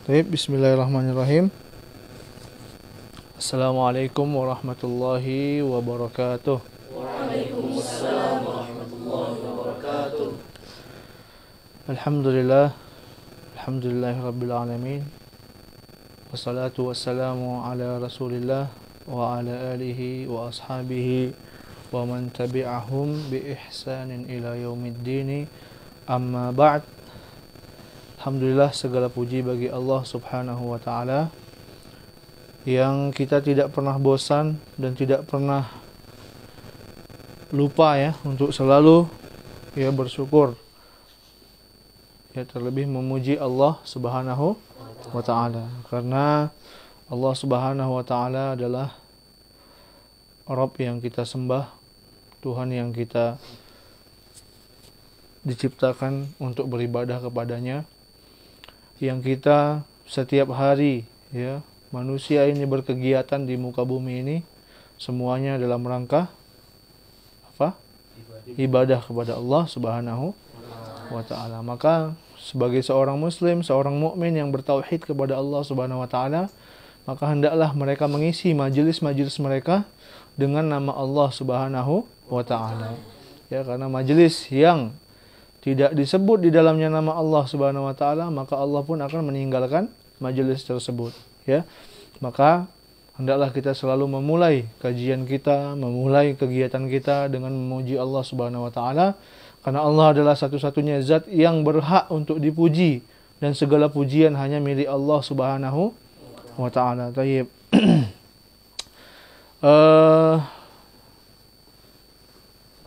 Baik, bismillahirrahmanirrahim. Assalamualaikum warahmatullahi wabarakatuh. Waalaikumsalam warahmatullahi wabarakatuh. Alhamdulillah, alhamdulillahirabbil alamin. Wassalatu wassalamu ala Rasulillah wa ala alihi wa ashabihi wa man tabi'ahum bi ihsanin ila yaumiddin. Amma ba'd. Alhamdulillah, segala puji bagi Allah Subhanahu wa taala yang kita tidak pernah bosan dan tidak pernah lupa ya untuk selalu ya bersyukur. Ya, terlebih memuji Allah Subhanahu wa taala karena Allah Subhanahu wa taala adalah Rabb yang kita sembah, Tuhan yang kita diciptakan untuk beribadah kepadanya, yang kita setiap hari ya manusia ini berkegiatan di muka bumi ini semuanya dalam rangka apa? Ibadah kepada Allah Subhanahu wa taala. Maka sebagai seorang muslim, seorang mukmin yang bertauhid kepada Allah Subhanahu wa taala, maka hendaklah mereka mengisi majelis-majelis mereka dengan nama Allah Subhanahu wa taala. Ya, karena majelis yang tidak disebut di dalamnya nama Allah Subhanahu wa taala, maka Allah pun akan meninggalkan majelis tersebut, ya. Maka hendaklah kita selalu memulai kajian kita, memulai kegiatan kita dengan memuji Allah Subhanahu wa taala, karena Allah adalah satu-satunya zat yang berhak untuk dipuji dan segala pujian hanya milik Allah Subhanahu wa taala. Tayyib.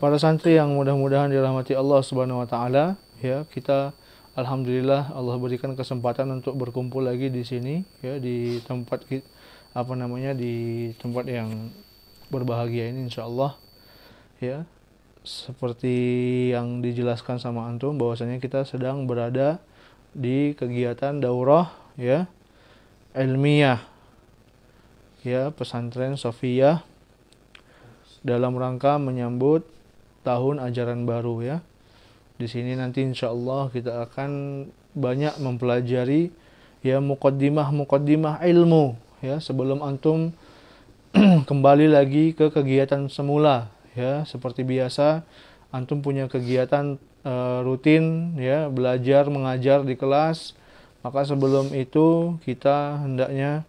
Para santri yang mudah-mudahan dirahmati Allah Subhanahu wa taala, ya, kita alhamdulillah Allah berikan kesempatan untuk berkumpul lagi di sini ya, di tempat di tempat yang berbahagia ini insyaallah. Ya. Seperti yang dijelaskan sama antum bahwasanya kita sedang berada di kegiatan daurah ya ilmiah ya pesantren Sofiyah dalam rangka menyambut tahun ajaran baru ya. Di sini nanti insyaallah kita akan banyak mempelajari ya muqaddimah ilmu ya sebelum antum kembali lagi ke kegiatan semula ya. Seperti biasa antum punya kegiatan rutin ya, belajar mengajar di kelas. Maka sebelum itu kita hendaknya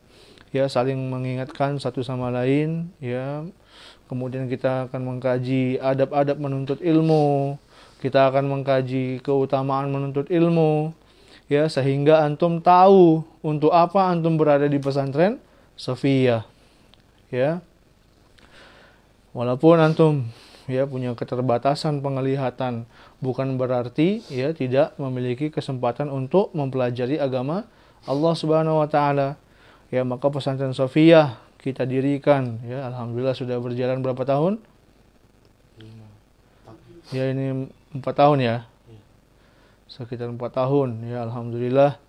ya saling mengingatkan satu sama lain ya. Kemudian kita akan mengkaji adab-adab menuntut ilmu. Kita akan mengkaji keutamaan menuntut ilmu. Ya, sehingga antum tahu untuk apa antum berada di pesantren Sofiyah. Ya. Walaupun antum ya punya keterbatasan penglihatan, bukan berarti ya tidak memiliki kesempatan untuk mempelajari agama Allah Subhanahu wa taala. Ya, maka pesantren Sofiyah kita dirikan ya, alhamdulillah sudah berjalan berapa tahun? Ya, ini 4 tahun ya. Sekitar 4 tahun ya, alhamdulillah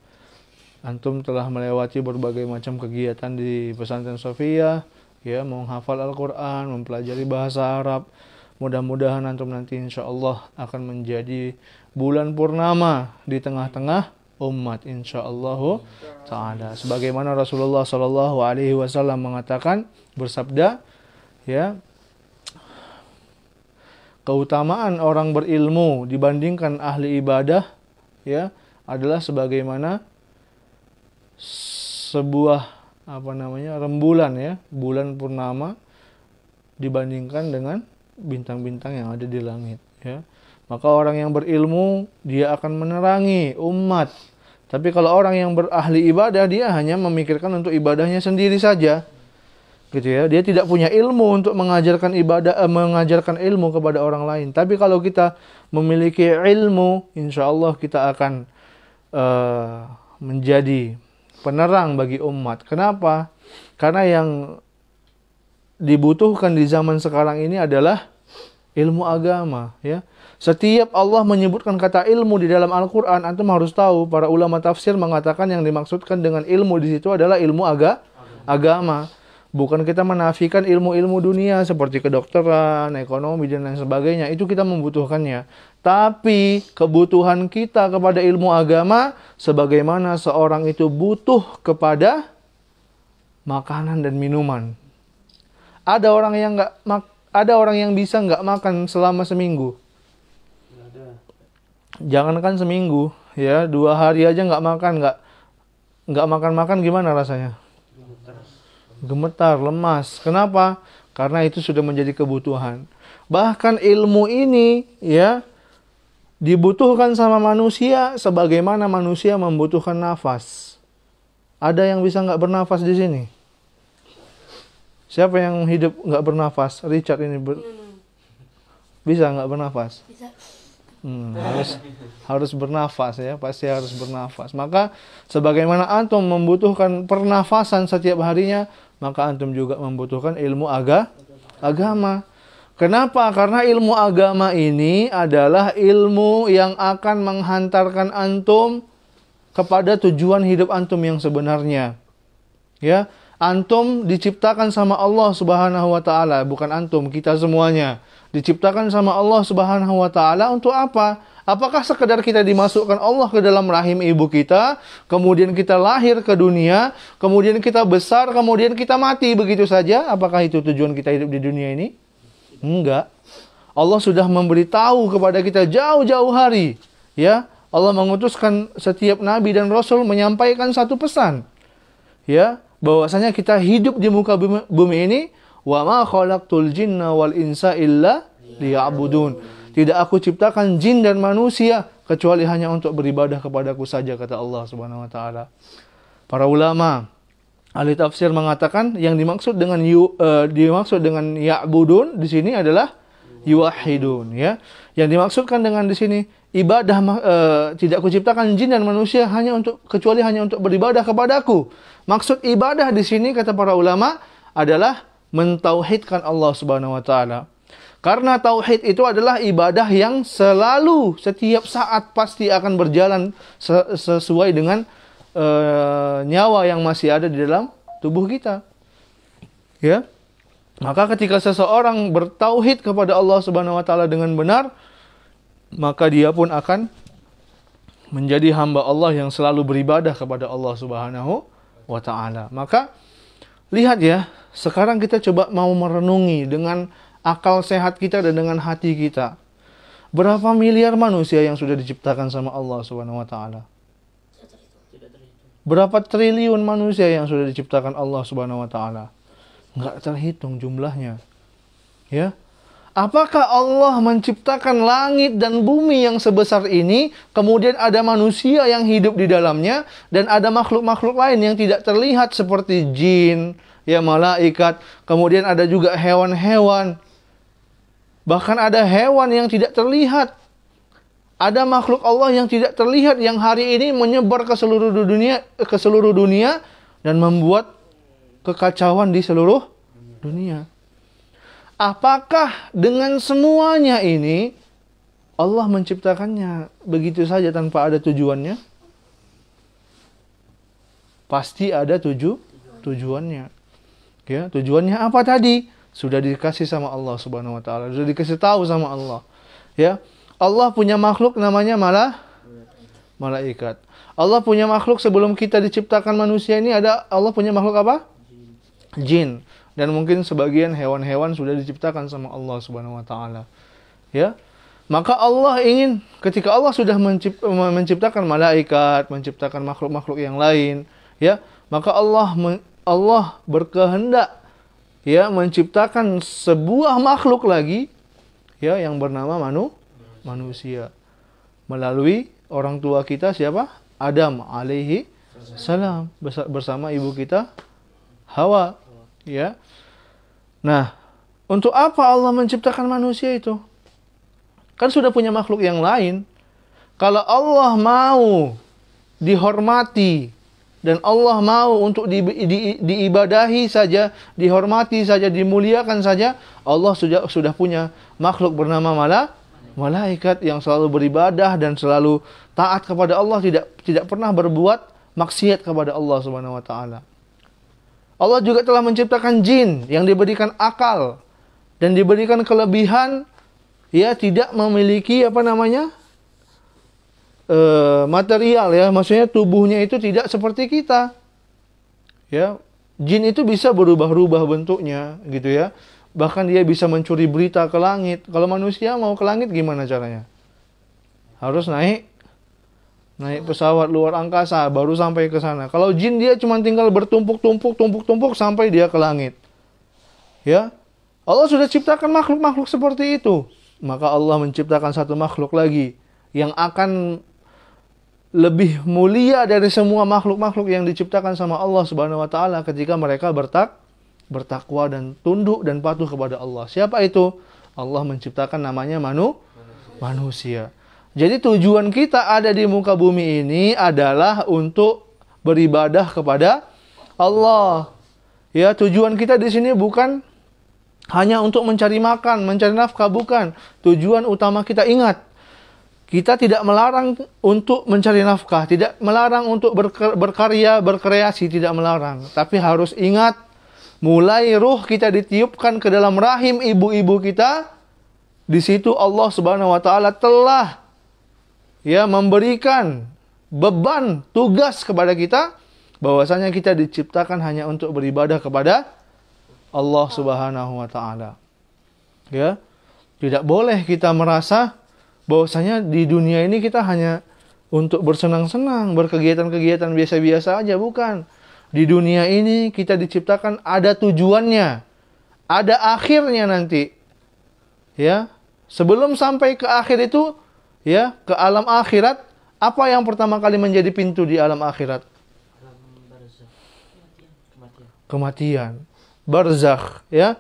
antum telah melewati berbagai macam kegiatan di pesantren Sofiyah ya, menghafal Al-Qur'an, mempelajari bahasa Arab. Mudah-mudahan antum nanti insyaallah akan menjadi bulan purnama di tengah-tengah umat insyaallah taala. Sebagaimana Rasulullah sallallahu alaihi wasallam mengatakan, bersabda ya, keutamaan orang berilmu dibandingkan ahli ibadah ya adalah sebagaimana sebuah rembulan ya, bulan purnama dibandingkan dengan bintang-bintang yang ada di langit ya. Maka orang yang berilmu dia akan menerangi umat. Tapi kalau orang yang berahli ibadah, dia hanya memikirkan untuk ibadahnya sendiri saja. Gitu ya. Dia tidak punya ilmu untuk mengajarkan mengajarkan ilmu kepada orang lain. Tapi kalau kita memiliki ilmu, insyaallah kita akan menjadi penerang bagi umat. Kenapa? Karena yang dibutuhkan di zaman sekarang ini adalah ilmu agama ya. Setiap Allah menyebutkan kata ilmu di dalam Al-Qur'an, antum harus tahu para ulama tafsir mengatakan yang dimaksudkan dengan ilmu di situ adalah ilmu agama. Bukan kita menafikan ilmu-ilmu dunia seperti kedokteran, ekonomi, dan lain sebagainya. Itu kita membutuhkannya. Tapi kebutuhan kita kepada ilmu agama, sebagaimana seorang itu butuh kepada makanan dan minuman. Ada orang yang bisa nggak makan selama seminggu. Jangankan seminggu, ya 2 hari aja nggak makan gimana rasanya? Gemetar, lemas. Kenapa? Karena itu sudah menjadi kebutuhan. Bahkan ilmu ini ya dibutuhkan sama manusia sebagaimana manusia membutuhkan nafas. Ada yang bisa nggak bernafas di sini? Siapa yang hidup nggak bernafas? Richard ini bisa nggak bernafas? Bisa. Harus bernafas ya, pasti harus bernafas. Maka sebagaimana antum membutuhkan pernafasan setiap harinya, maka antum juga membutuhkan ilmu agama. Kenapa? Karena ilmu agama ini adalah ilmu yang akan menghantarkan antum kepada tujuan hidup antum yang sebenarnya. Ya, antum diciptakan sama Allah Subhanahu wa taala, bukan antum, kita semuanya. Diciptakan sama Allah Subhanahu wa taala untuk apa? Apakah sekedar kita dimasukkan Allah ke dalam rahim ibu kita, kemudian kita lahir ke dunia, kemudian kita besar, kemudian kita mati begitu saja? Apakah itu tujuan kita hidup di dunia ini? Enggak. Allah sudah memberitahu kepada kita jauh-jauh hari, ya. Allah mengutuskan setiap nabi dan rasul menyampaikan satu pesan. Ya, bahwasanya kita hidup di muka bumi ini, wa ma khalaqtul jinna wal insa illa liya'budun. Tidak aku ciptakan jin dan manusia kecuali hanya untuk beribadah kepadaku saja, kata Allah Subhanahu wa taala. Para ulama ahli tafsir mengatakan yang dimaksud dengan ya'budun di sini adalah yuwahhidun, ya. Yang dimaksudkan dengan di sini ibadah, tidak kuciptakan jin dan manusia kecuali hanya untuk beribadah kepadaku. Maksud ibadah di sini kata para ulama adalah mentauhidkan Allah Subhanahu wa taala. Karena tauhid itu adalah ibadah yang selalu setiap saat pasti akan berjalan sesuai dengan nyawa yang masih ada di dalam tubuh kita. Ya. Maka ketika seseorang bertauhid kepada Allah Subhanahu wa taala dengan benar, maka dia pun akan menjadi hamba Allah yang selalu beribadah kepada Allah Subhanahu wa taala. Maka lihat ya, sekarang kita coba mau merenungi dengan akal sehat kita dan dengan hati kita. Berapa miliar manusia yang sudah diciptakan sama Allah Subhanahu wa taala? Berapa triliun manusia yang sudah diciptakan Allah Subhanahu wa taala? Enggak terhitung jumlahnya. Ya. Apakah Allah menciptakan langit dan bumi yang sebesar ini, kemudian ada manusia yang hidup di dalamnya, dan ada makhluk-makhluk lain yang tidak terlihat seperti jin, ya malaikat, kemudian ada juga hewan-hewan. Bahkan ada hewan yang tidak terlihat. Ada makhluk Allah yang tidak terlihat yang hari ini menyebar ke seluruh dunia dan membuat kekacauan di seluruh dunia. Apakah dengan semuanya ini Allah menciptakannya begitu saja tanpa ada tujuannya? Pasti ada tujuannya. Ya, tujuannya apa tadi? Sudah dikasih sama Allah Subhanahu wa taala, sudah dikasih tahu sama Allah. Ya. Allah punya makhluk namanya malaikat. Allah punya makhluk sebelum kita diciptakan manusia ini, Allah punya makhluk apa? Jin. Dan mungkin sebagian hewan-hewan sudah diciptakan sama Allah Subhanahu wa taala. Ya. Maka Allah ingin, ketika Allah sudah menciptakan malaikat, menciptakan makhluk-makhluk yang lain, ya, maka Allah berkehendak ya menciptakan sebuah makhluk lagi ya yang bernama manusia. Melalui orang tua kita siapa? Adam alaihi salam bersama ibu kita Hawa, ya. Nah, untuk apa Allah menciptakan manusia itu? Kan sudah punya makhluk yang lain. Kalau Allah mau dihormati dan Allah mau untuk diibadahi saja, dihormati saja, dimuliakan saja, Allah sudah punya makhluk bernama malaikat yang selalu beribadah dan selalu taat kepada Allah, tidak pernah berbuat maksiat kepada Allah Subhanahu wa taala. Allah juga telah menciptakan jin yang diberikan akal dan diberikan kelebihan, ya, tidak memiliki material, ya, maksudnya tubuhnya itu tidak seperti kita. Ya, jin itu bisa berubah-ubah bentuknya, gitu ya. Bahkan dia bisa mencuri berita ke langit. Kalau manusia mau ke langit gimana caranya? Harus naik pesawat luar angkasa baru sampai ke sana. Kalau jin dia cuma tinggal bertumpuk-tumpuk sampai dia ke langit. Ya. Allah sudah ciptakan makhluk-makhluk seperti itu. Maka Allah menciptakan satu makhluk lagi yang akan lebih mulia dari semua makhluk-makhluk yang diciptakan sama Allah Subhanahu wa taala ketika mereka bertakwa dan tunduk dan patuh kepada Allah. Siapa itu? Allah menciptakan namanya manusia. Jadi tujuan kita ada di muka bumi ini adalah untuk beribadah kepada Allah. Ya, tujuan kita di sini bukan hanya untuk mencari makan, mencari nafkah, bukan. Tujuan utama kita, ingat, kita tidak melarang untuk mencari nafkah, tidak melarang untuk berkarya, berkreasi, tidak melarang. Tapi harus ingat, mulai ruh kita ditiupkan ke dalam rahim ibu-ibu kita, di situ Allah Subhanahu wa taala telah, ya, memberikan beban, tugas kepada kita, bahwasanya kita diciptakan hanya untuk beribadah kepada Allah Subhanahu wa taala. Ya. Tidak boleh kita merasa bahwasanya di dunia ini kita hanya untuk bersenang-senang, berkegiatan-kegiatan biasa-biasa aja, bukan. Di dunia ini kita diciptakan ada tujuannya, ada akhirnya nanti. Ya. Sebelum sampai ke akhir itu, ya, ke alam akhirat, apa yang pertama kali menjadi pintu di alam akhirat? Kematian. Barzakh, ya.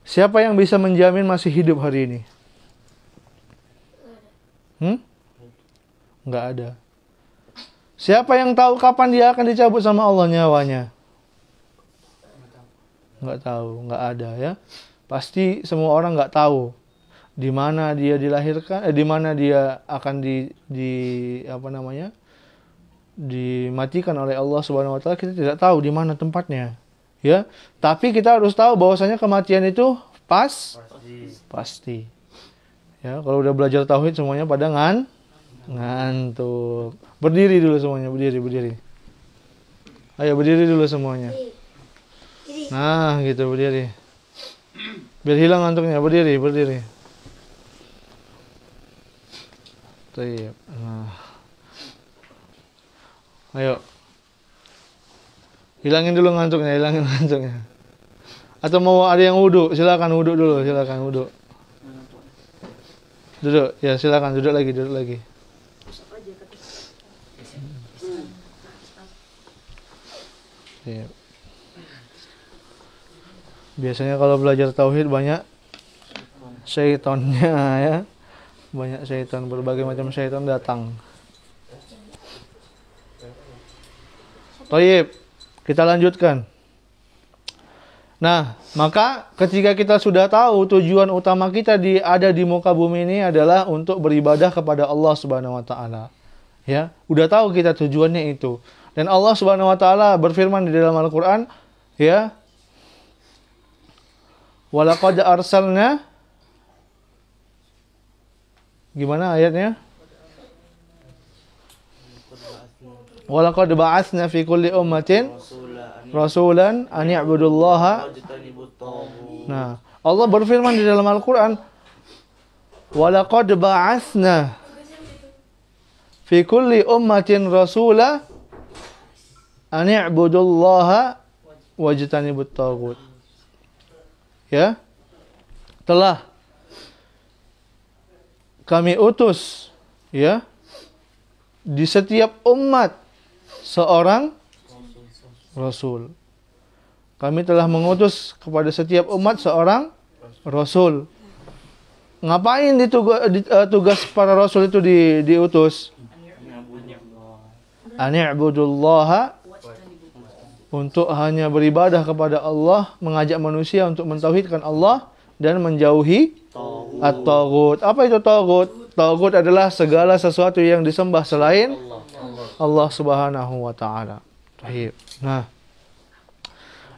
Siapa yang bisa menjamin masih hidup hari ini? Nggak ada. Siapa yang tahu kapan dia akan dicabut sama Allah nyawanya? Nggak tahu, nggak ada, ya. Pasti semua orang nggak tahu di mana dia dilahirkan, di mana dia akan dimatikan oleh Allah Subhanahu wa taala. Kita tidak tahu di mana tempatnya, ya. Tapi kita harus tahu bahwasanya kematian itu pasti. Ya, kalau udah belajar tauhid semuanya pada ngantuk. Berdiri dulu semuanya, berdiri. Ayo berdiri dulu semuanya. Nah, gitu, berdiri. Biar hilang ngantuknya, berdiri. Baik. Nah. Ayo. Hilangin dulu ngantuknya. Atau mau ada yang wudu, silakan wudu dulu, Duduk, ya silakan duduk lagi. Ya. Biasanya kalau belajar tauhid banyak syaitannya, ya. Banyak syaitan, berbagai macam syaitan datang. Thayyib, kita lanjutkan. Nah, maka ketika kita sudah tahu tujuan utama kita ada di muka bumi ini adalah untuk beribadah kepada Allah Subhanahu wa taala. Ya, udah tahu kita tujuannya itu. Dan Allah Subhanahu wa taala berfirman di dalam Al-Qur'an, ya. Walaqad arsalna, gimana ayatnya? Walaqad ba'atsna fi kulli ummatin rasulan an ya'budullaha. Nah, Allah berfirman di dalam Al-Qur'an, walaqad ba'atsna fi kulli ummatin rasula an ya'budullaha wajtanibut taghut. Ya. Telah kami utus, ya, di setiap umat seorang rasul. Kami telah mengutus kepada setiap umat seorang rasul. Ngapain tugas para rasul itu diutus? An ya'budullaha, untuk hanya beribadah kepada Allah, mengajak manusia untuk mentauhidkan Allah dan menjauhi at-taghut. Apa itu taghut? Taghut adalah segala sesuatu yang disembah selain Allah Subhanahu wa taala. Nah,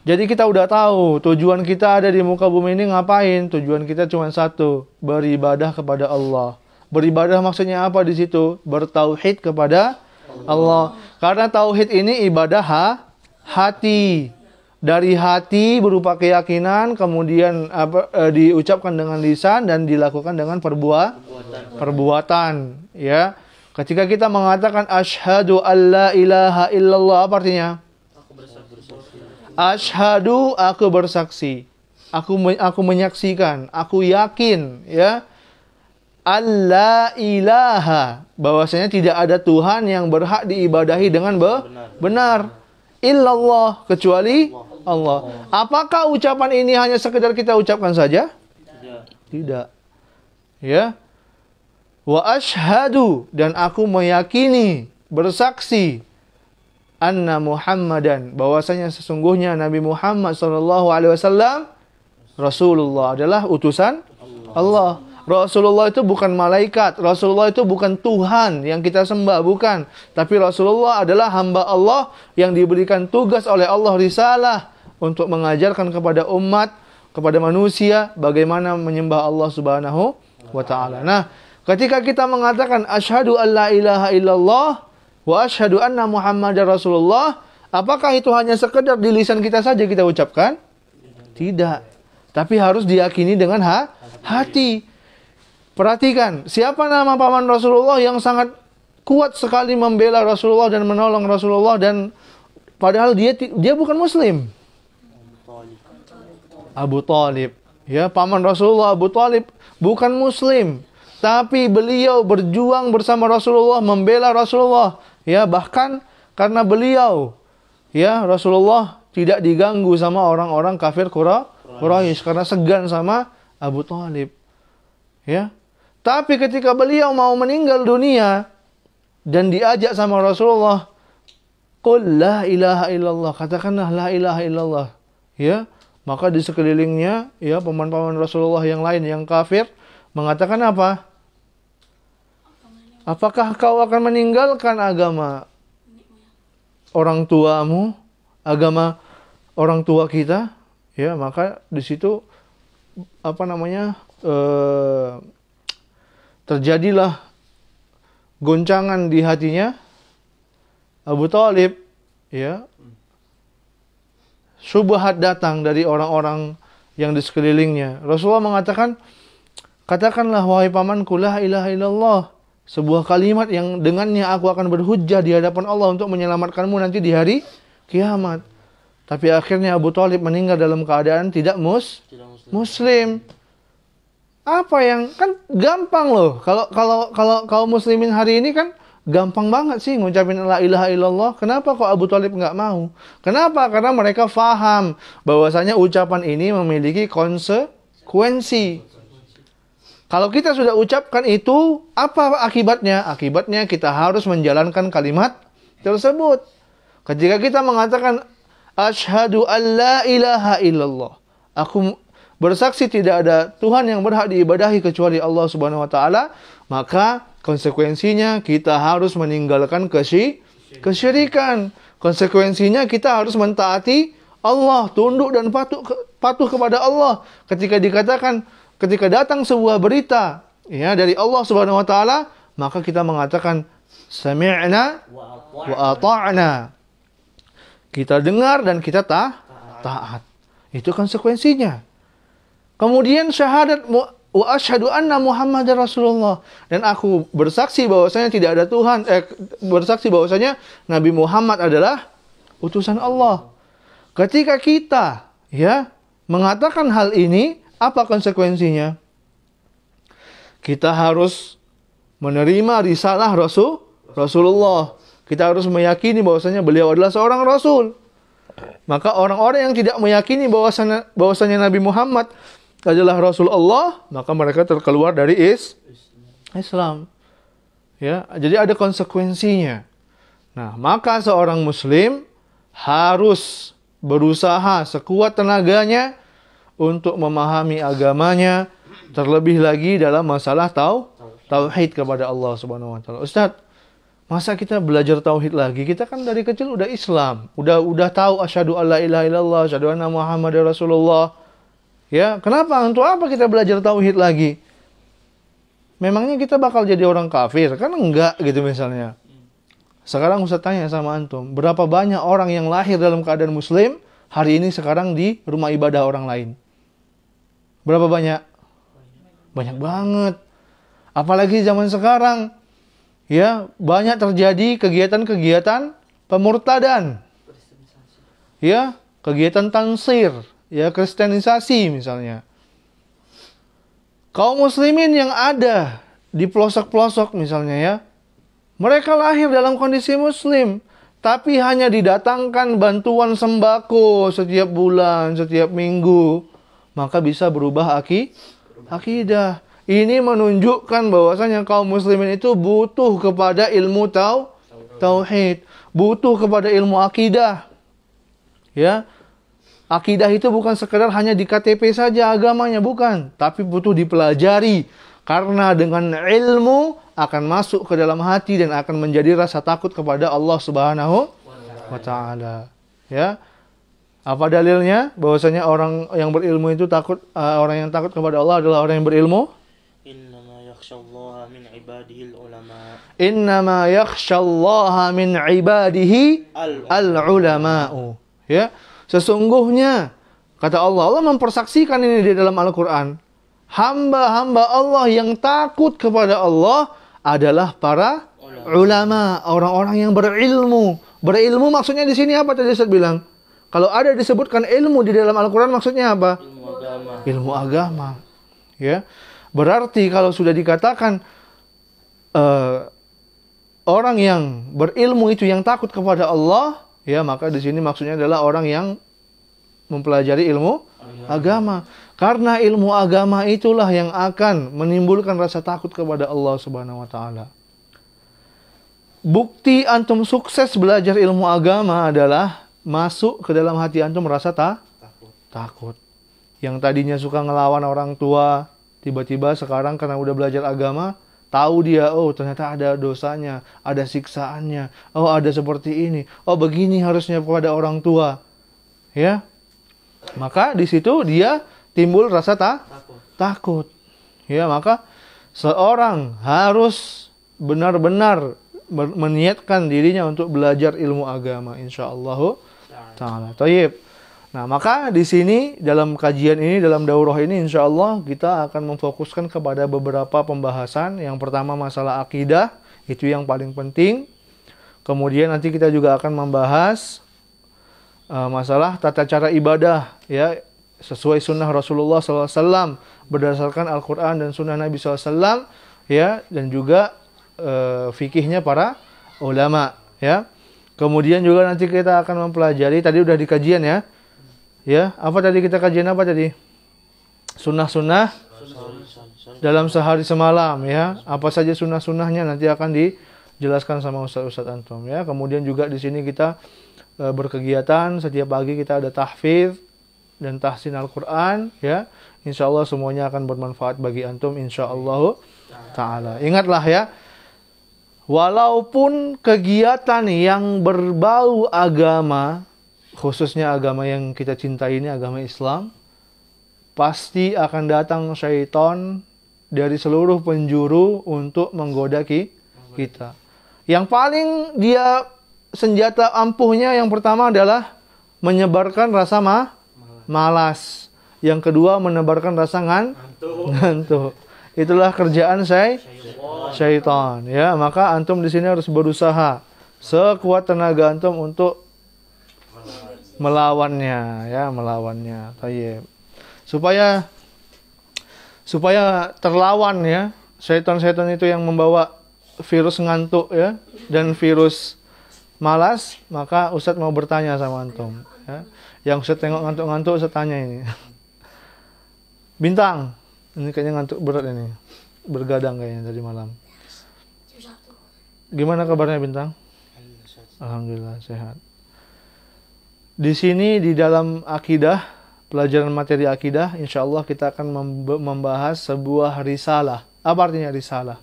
Jadi kita udah tahu tujuan kita ada di muka bumi ini ngapain? Tujuan kita cuma satu, beribadah kepada Allah. Beribadah maksudnya apa di situ? Bertauhid kepada Allah. Karena tauhid ini ibadah hati. Dari hati berupa keyakinan, kemudian diucapkan dengan lisan dan dilakukan dengan perbuatan. Ya, ketika kita mengatakan asyhadu alla ilaha illallah, apa artinya? Asyhadu, aku bersaksi, aku menyaksikan, aku yakin, ya. Alla ilaha, bahwasanya tidak ada Tuhan yang berhak diibadahi dengan benar. Illallah, kecuali Allah. Apakah ucapan ini hanya sekedar kita ucapkan saja? Tidak. Ya. Wa asyhadu, dan aku meyakini, bersaksi, anna Muhammadan, bahwasanya sesungguhnya Nabi Muhammad SAW Rasulullah, adalah utusan Allah. Rasulullah itu bukan malaikat, Rasulullah itu bukan Tuhan yang kita sembah, bukan. Tapi Rasulullah adalah hamba Allah yang diberikan tugas oleh Allah, risalah, untuk mengajarkan kepada umat, kepada manusia bagaimana menyembah Allah Subhanahu wa taala. Nah, ketika kita mengatakan asyhadu alla ilaha illallah wa asyhadu anna Muhammadar Rasulullah, apakah itu hanya sekedar di lisan kita saja kita ucapkan? Tidak. Tapi harus diyakini dengan hati. Perhatikan, siapa nama paman Rasulullah yang sangat kuat sekali membela Rasulullah dan menolong Rasulullah, dan padahal dia bukan muslim? Abu Thalib. Ya, paman Rasulullah Abu Thalib bukan muslim, tapi beliau berjuang bersama Rasulullah, membela Rasulullah. Ya, bahkan karena beliau, ya, Rasulullah tidak diganggu sama orang-orang kafir Quraisy karena segan sama Abu Thalib. Ya. Tapi ketika beliau mau meninggal dunia dan diajak sama Rasulullah, qul la ilaha illallah, katakanlah la ilaha illallah. Ya, maka di sekelilingnya, ya, paman-paman Rasulullah yang lain yang kafir mengatakan apa? Apakah kau akan meninggalkan agama orang tuamu, agama orang tua kita? Ya, maka di situ terjadilah goncangan di hatinya Abu Thalib, ya. Syubhat datang dari orang-orang yang di sekelilingnya. Rasulullah mengatakan, katakanlah wahai pamanku, la ilaha illallah, sebuah kalimat yang dengannya aku akan berhujjah di hadapan Allah untuk menyelamatkanmu nanti di hari kiamat. Tapi akhirnya Abu Thalib meninggal dalam keadaan tidak muslim. Apa yang, kan gampang loh. Kalau kaum muslimin hari ini kan gampang banget sih ngucapin la ilaha illallah. Kenapa kok Abu Thalib nggak mau? Kenapa? Karena mereka faham bahwasanya ucapan ini memiliki konsekuensi. Kalau kita sudah ucapkan itu, apa akibatnya? Akibatnya kita harus menjalankan kalimat tersebut. Ketika kita mengatakan asyhadu alla ilaha illallah, aku bersaksi tidak ada Tuhan yang berhak diibadahi kecuali Allah Subhanahu wa taala, maka konsekuensinya kita harus meninggalkan kesyirikan. Konsekuensinya kita harus mentaati Allah, tunduk dan patuh kepada Allah. Ketika datang sebuah berita, ya, dari Allah Subhanahu wa taala, maka kita mengatakan sami'na wa ata'na. Kita dengar dan kita taat. Itu konsekuensinya. Kemudian syahadat wa asyhadu anna Muhammadar Rasulullah, dan aku bersaksi bahwasanya tidak ada Tuhan, bersaksi bahwasanya Nabi Muhammad adalah utusan Allah. Ketika kita, ya, mengatakan hal ini, apa konsekuensinya? Kita harus menerima risalah Rasulullah. Kita harus meyakini bahwasanya beliau adalah seorang rasul. Maka orang-orang yang tidak meyakini bahwasanya Nabi Muhammad adalah Rasul Allah, maka mereka terkeluar dari Islam. Ya, jadi ada konsekuensinya. Nah, maka seorang muslim harus berusaha sekuat tenaganya untuk memahami agamanya, terlebih lagi dalam masalah tauhid kepada Allah Subhanahu wa taala. Ustaz, Masa kita belajar tauhid lagi? Kita kan dari kecil udah Islam, udah tahu asyhadu alla ilaha illallah, asyhadu anna Muhammadar Rasulullah. Ya, kenapa? Untuk apa kita belajar tauhid lagi? Memangnya kita bakal jadi orang kafir? Kan enggak gitu misalnya. Sekarang Ustaz tanya sama antum, berapa banyak orang yang lahir dalam keadaan muslim hari ini sekarang di rumah ibadah orang lain? Berapa banyak? Banyak banget. Apalagi zaman sekarang. Ya, banyak terjadi kegiatan-kegiatan pemurtadan. Ya, kegiatan tansir, ya kristenisasi misalnya. Kaum muslimin yang ada di pelosok-pelosok misalnya ya, mereka lahir dalam kondisi muslim, tapi hanya didatangkan bantuan sembako setiap bulan, setiap minggu, maka bisa berubah akidah. Ini menunjukkan bahwasanya kaum muslimin itu butuh kepada ilmu tauhid, butuh kepada ilmu akidah. Ya. Akidah itu bukan sekedar hanya di KTP saja agamanya, bukan, tapi butuh dipelajari. Karena dengan ilmu akan masuk ke dalam hati dan akan menjadi rasa takut kepada Allah Subhanahu wa taala. Ya. Apa dalilnya? Bahwasanya orang yang berilmu itu takut, orang yang takut kepada Allah adalah orang yang berilmu. Innama yakhshallaha min ibadihi al-ulama. Innama yakhshallaha min ibadihi al-ulama'u. Ya. Sesungguhnya kata Allah mempersaksikan ini di dalam Al-Qur'an. Hamba-hamba Allah yang takut kepada Allah adalah para ulama, orang-orang yang berilmu. Berilmu maksudnya di sini apa tadi Ustaz bilang? Kalau ada disebutkan ilmu di dalam Al-Qur'an maksudnya apa? Ilmu agama. Ilmu agama. Ya. Berarti kalau sudah dikatakan orang yang berilmu itu yang takut kepada Allah, ya maka di sini maksudnya adalah orang yang mempelajari ilmu agama. Karena ilmu agama itulah yang akan menimbulkan rasa takut kepada Allah Subhanahu wa taala. Bukti antum sukses belajar ilmu agama adalah masuk ke dalam hati antum merasa takut. Yang tadinya suka ngelawan orang tua, tiba-tiba sekarang karena udah belajar agama, tahu dia, oh ternyata ada dosanya, ada siksaannya, oh ada seperti ini, oh begini harusnya kepada orang tua. Ya. Maka di situ dia timbul rasa takut. Ya, maka seorang harus benar-benar meniatkan dirinya untuk belajar ilmu agama insyaallah taala. Thayyib. Nah, maka di sini dalam kajian ini, dalam daurah ini insyaallah kita akan memfokuskan kepada beberapa pembahasan. Yang pertama masalah akidah, itu yang paling penting. Kemudian nanti kita juga akan membahas masalah tata cara ibadah, ya, sesuai sunnah Rasulullah SAW, berdasarkan Al-Quran dan sunnah Nabi SAW, ya, dan juga fikihnya para ulama, ya. Kemudian juga nanti kita akan mempelajari, tadi udah di kajian ya. Ya, apa tadi kita kajian apa tadi? Sunnah-sunnah dalam sehari semalam, ya. Apa saja sunnah-sunnahnya nanti akan dijelaskan sama Ustaz-Ustaz antum, ya. Kemudian juga di sini kita berkegiatan, setiap pagi kita ada tahfidz dan tahsin Al-Qur'an, ya. Insyaallah semuanya akan bermanfaat bagi antum insyaallah taala. Ingatlah ya, walaupun kegiatan yang berbau agama, khususnya agama yang kita cintai ini, agama Islam, pasti akan datang syaitan dari seluruh penjuru untuk menggoda kita. Yang paling dia senjata ampuhnya yang pertama adalah menyebarkan rasa malas. Yang kedua menebarkan rasa ngantuk. Itulah kerjaan syaitan, ya. Maka antum di sini harus berusaha sekuat tenaga antum untuk melawannya, ya, melawannya. Thayyib. Supaya terlawan, ya, syaitan-syaitan itu yang membawa virus ngantuk, ya, dan virus malas, maka Ustadz mau bertanya sama antum, ya. Yang Ustadz tengok ngantuk-ngantuk, Ustadz tanya ini. Bintang, ini kayaknya ngantuk berat ini. Bergadang kayaknya tadi malam. Gimana kabarnya Bintang? Alhamdulillah sehat. Di sini di dalam akidah, pelajaran materi akidah, insyaallah kita akan membahas sebuah risalah. Apa artinya risalah?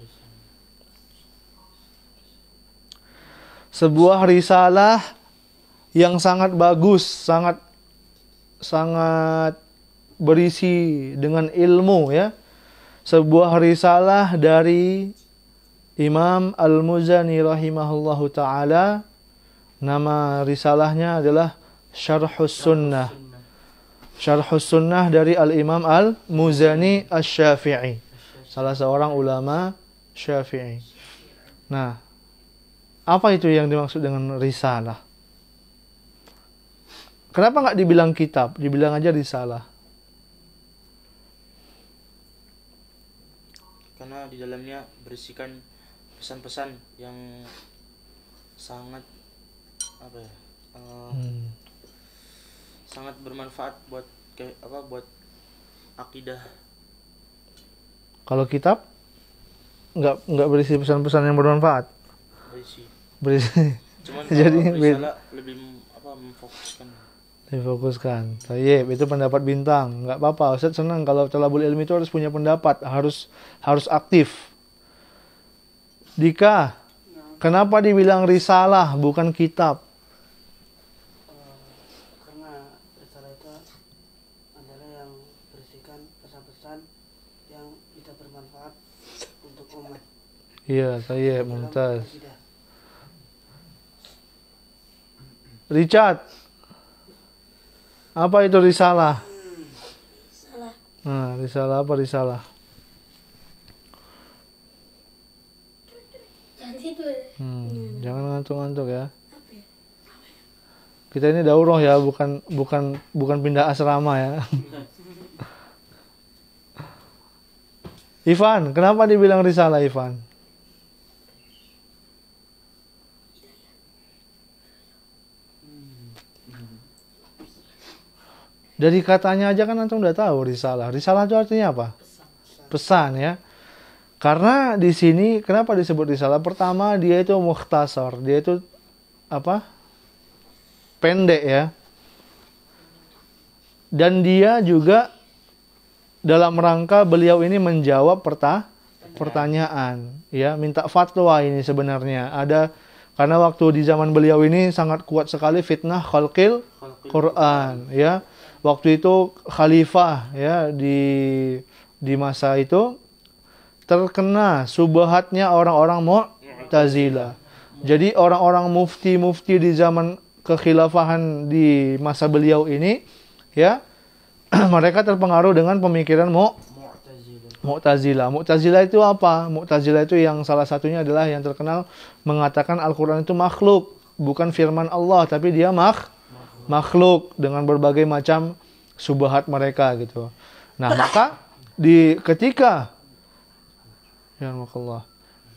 sebuah risalah yang sangat bagus, sangat berisi dengan ilmu ya. Sebuah risalah dari Imam Al-Muzani rahimahullahu taala. Nama risalahnya adalah Syarhus Sunnah. Syarhus Sunnah dari Al-Imam Al-Muzani Asy-Syafi'i, salah seorang ulama Syafi'i. Nah, apa itu yang dimaksud dengan risalah? Kenapa nggak dibilang kitab, dibilang aja risalah? Karena di dalamnya berisikan pesan-pesan yang sangat sangat bermanfaat buat buat akidah. Kalau kitab nggak berisi pesan-pesan yang bermanfaat. Berisi. Cuman Jadi risalah lebih memfokuskan. Difokuskan. Tayyib, itu pendapat bintang. Nggak apa-apa. Ustaz senang kalau thalabul ilmi itu harus punya pendapat, harus aktif. Dika, kenapa dibilang risalah bukan kitab? Karena risalah itu adalah yang berisikan pesan-pesan yang bisa bermanfaat untuk umat. Iya, tayyib, mumtaz. Richard, apa itu risalah? Salah. Nah, risalah apa risalah? Jangan tidur. Jangan ngantuk-ngantuk ya. Apa ya? Kita ini daurah ya, bukan pindah asrama ya. Ivan, kenapa dibilang risalah Ivan? Dari katanya aja kan antum udah tahu risalah. Risalah itu artinya apa? Pesan ya. Karena di sini kenapa disebut risalah? Pertama, dia itu mukhtasar, dia itu apa? Pendek ya. Dan dia juga dalam rangka beliau ini menjawab pertanyaan, ya, minta fatwa ini sebenarnya. Karena waktu di zaman beliau ini sangat kuat sekali fitnah khalqil Quran, ya. Waktu itu khalifah ya di masa itu terkena subhatnya orang-orang Mu'tazilah. Jadi orang-orang mufti-mufti di zaman kekhilafahan di masa beliau ini ya mereka terpengaruh dengan pemikiran Mu'tazilah. Mu'tazilah itu apa? Mu'tazilah itu yang salah satunya adalah yang terkenal mengatakan Al-Qur'an itu makhluk, bukan firman Allah, tapi dia makhluk dengan berbagai macam subhat mereka gitu. Nah, maka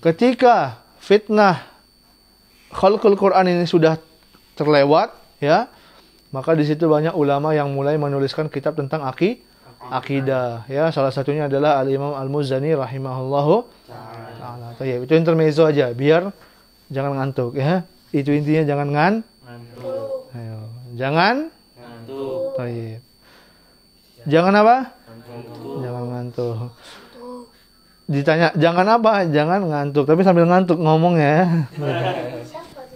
ketika fitnah khalqul Quran ini sudah terlewat ya, maka di situ banyak ulama yang mulai menuliskan kitab tentang akidah ya. Salah satunya adalah Al-Imam Al-Muzani rahimahullahu taala. Itu intermezzo aja biar jangan ngantuk ya. Itu intinya jangan ngantuk. Ayo. Jangan ngantuk. Baik. Jangan apa? Ngantuk. Jangan ngantuk. Ditanya jangan apa? Jangan ngantuk. Tapi sambil ngantuk ngomong ya.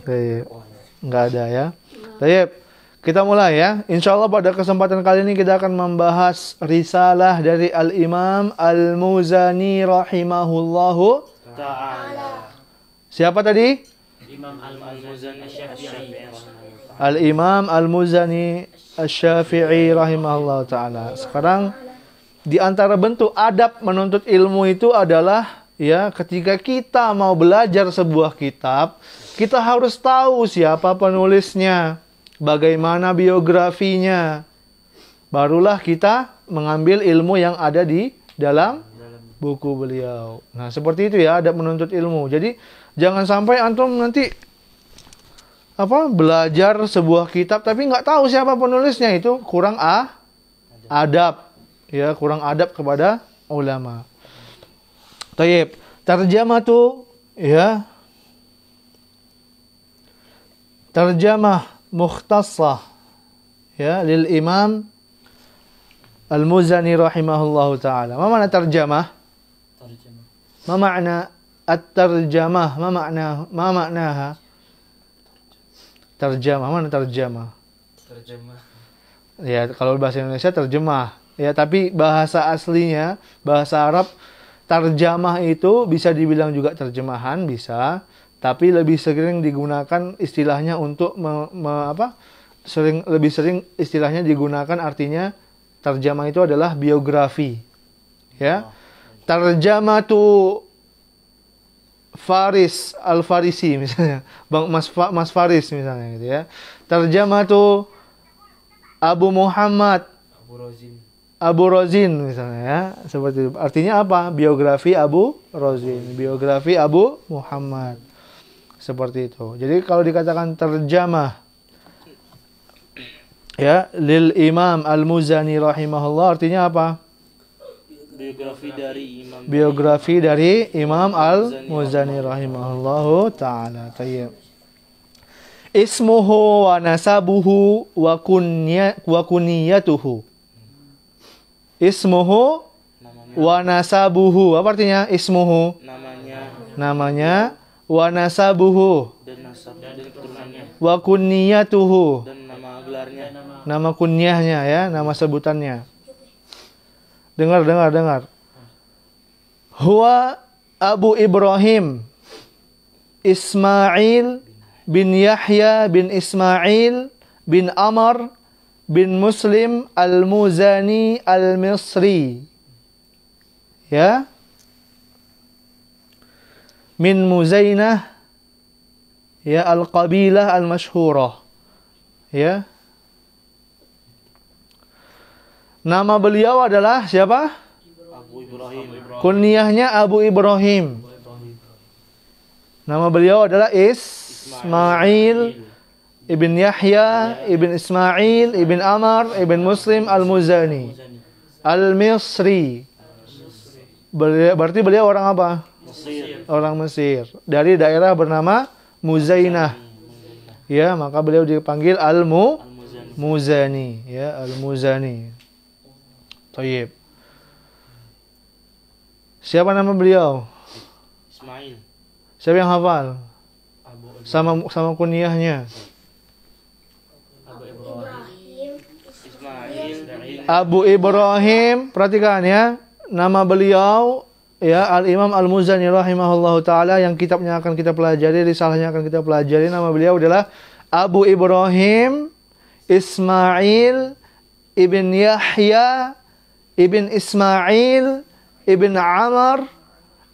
Baik. Enggak ada ya. Baik. Kita mulai ya. Insyaallah pada kesempatan kali ini kita akan membahas risalah dari Al-Imam Al-Muzani rahimahullahu ta'ala. Siapa tadi? Imam Al-Muzani Asy-Syafi'i. Al-Imam Al-Muzani Asy-Syafi'i rahimahullah ta'ala. Sekarang di antara bentuk adab menuntut ilmu itu adalah ya ketika kita mau belajar sebuah kitab, kita harus tahu siapa penulisnya, bagaimana biografinya. Barulah kita mengambil ilmu yang ada di dalam buku beliau. Nah, seperti itu ya adab menuntut ilmu. Jadi jangan sampai antum nanti belajar sebuah kitab tapi nggak tahu siapa penulisnya, itu kurang adab ya, kurang adab kepada ulama. Tayyib, tarjamah tuh ya, tarjamah mukhtassah ya lil Imam Al-Muzani rahimahullahu taala. Ma makna tarjamah? Ma makna at-tarjamah? Ma maknaha? Terjemah, mana terjemah? Terjemah. Ya, kalau bahasa Indonesia terjemah. Ya, tapi bahasa aslinya, bahasa Arab, terjemah itu bisa dibilang juga terjemahan, bisa. Tapi lebih sering digunakan istilahnya untuk lebih sering istilahnya digunakan artinya terjemah itu adalah biografi. Ya. Tarjamatu Faris Al-Farisi misalnya. Mas Faris misalnya gitu ya. Tarjamatu Abu Muhammad Abu Rozin misalnya ya. Seperti itu. Artinya apa? Biografi Abu Rozin, biografi Abu Muhammad. Seperti itu. Jadi kalau dikatakan terjemah ya lil Imam Al-Muzani rahimahullah artinya apa? Biografi dari Imam Al-Muzani rahimahullahu taala. Tayyib. Ismuhu wa nasabuhu wa kunyatuhu. Ismuhu wa nasabuhu. Apa artinya ismuhu? Namanya. Wa nasabuhu. Dan nasab dan keturunannya. Wa kunyatuhu. Dan nama gelarnya. Nama kunyahnya ya, nama sebutannya. Dengar. Huwa Abu Ibrahim Ismail bin Yahya bin Ismail bin Amr bin Muslim Al-Muzani Al-Misri. Ya. Min Muzainah ya Al-Qabilah Al-Mashhurah. Ya. Nama beliau adalah siapa? Abu Ibrahim. Kunyahnya Abu Ibrahim. Nama beliau adalah Ismail ibn Yahya ibn Ismail ibn Amr ibn Muslim Al-Muzani Al-Misri. Berarti beliau orang apa? Mesir. Orang Mesir. Dari daerah bernama Muzainah. Ya, maka beliau dipanggil Al-Muzani. Ya, Al-Muzani. Tayyib. Siapa nama beliau? Ismail. Siapa yang hafal? Sama kunyahnya. Abu Ibrahim. Perhatikan ya. Nama beliau ya Al-Imam Al-Muzani rahimahullahu taala yang kitabnya akan kita pelajari, risalahnya akan kita pelajari. Nama beliau adalah Abu Ibrahim Ismail ibn Yahya ibn Ismail ibn Amr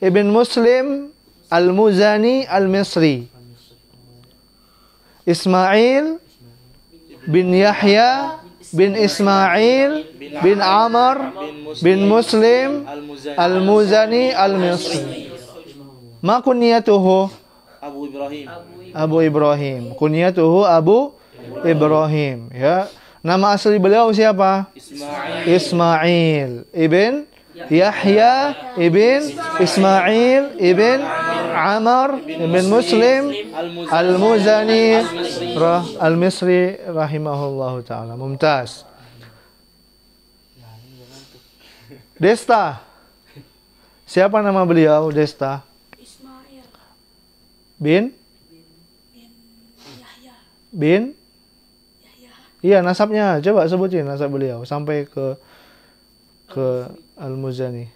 ibn Muslim Al-Muzani Al-Misri. Ismail bin Yahya bin Ismail bin Amr bin Muslim Al-Muzani Al-Misri. Ma kunyatuhu? Abu Ibrahim. Kunyatuhu Abu Ibrahim. Ya. Nama asli beliau siapa? Ismail ibn Yahya ibn Ismail ibn Amr ibn Muslim Al-Muzani Al-Misri rahimahullahu ta'ala. Mumtaz. Desta. Siapa nama beliau? Desta. Ismail Bin Yahya. Bin Iya, nasabnya. Coba sebutin nasab beliau sampai ke Al-Muzani.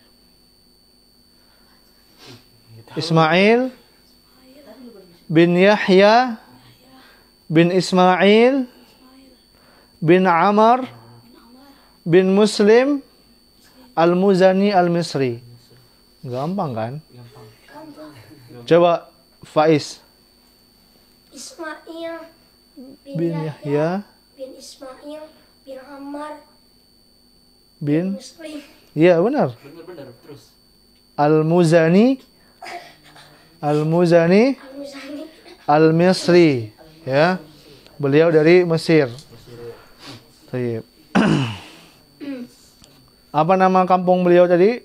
Ismail bin Yahya bin Ismail bin Amr bin Muslim Al-Muzani Al-Misri. Gampang kan? Coba Faiz. Ismail Bin Yahya bin Ismail bin Ammar bin Muslim. Iya, benar. Benar terus. Al-Muzani Al-Muzani Al-Misri, ya. Beliau dari Mesir. Baik. Apa nama kampung beliau tadi?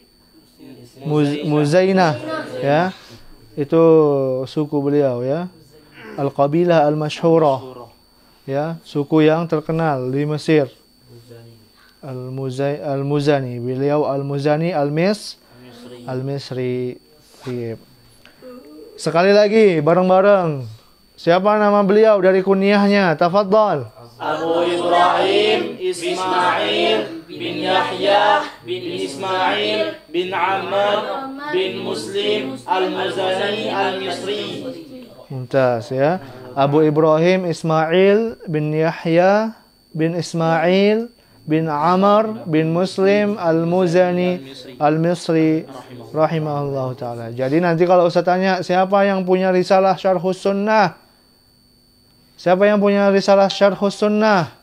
Muzainah, ya. Itu suku beliau, ya. Al-Qabilah Al-Mashhurah. Ya, suku yang terkenal di Mesir. Al-Muzani, beliau Al-Muzani Al-Misri. Sekali lagi bareng-bareng. Siapa nama beliau dari kunyahnya? Tafadhal. Abu Ibrahim Ismail bin Yahya bin Ismail bin Ammar bin Muslim Al-Muzani Al-Misri. Mumtaz ya. Abu Ibrahim Ismail bin Yahya bin Ismail bin Amr bin Muslim Al-Muzani Al-Misri rahimahullah ta'ala. Jadi nanti kalau Ustaz tanya siapa yang punya risalah Syarhus Sunnah? Siapa yang punya risalah Syarhus Sunnah?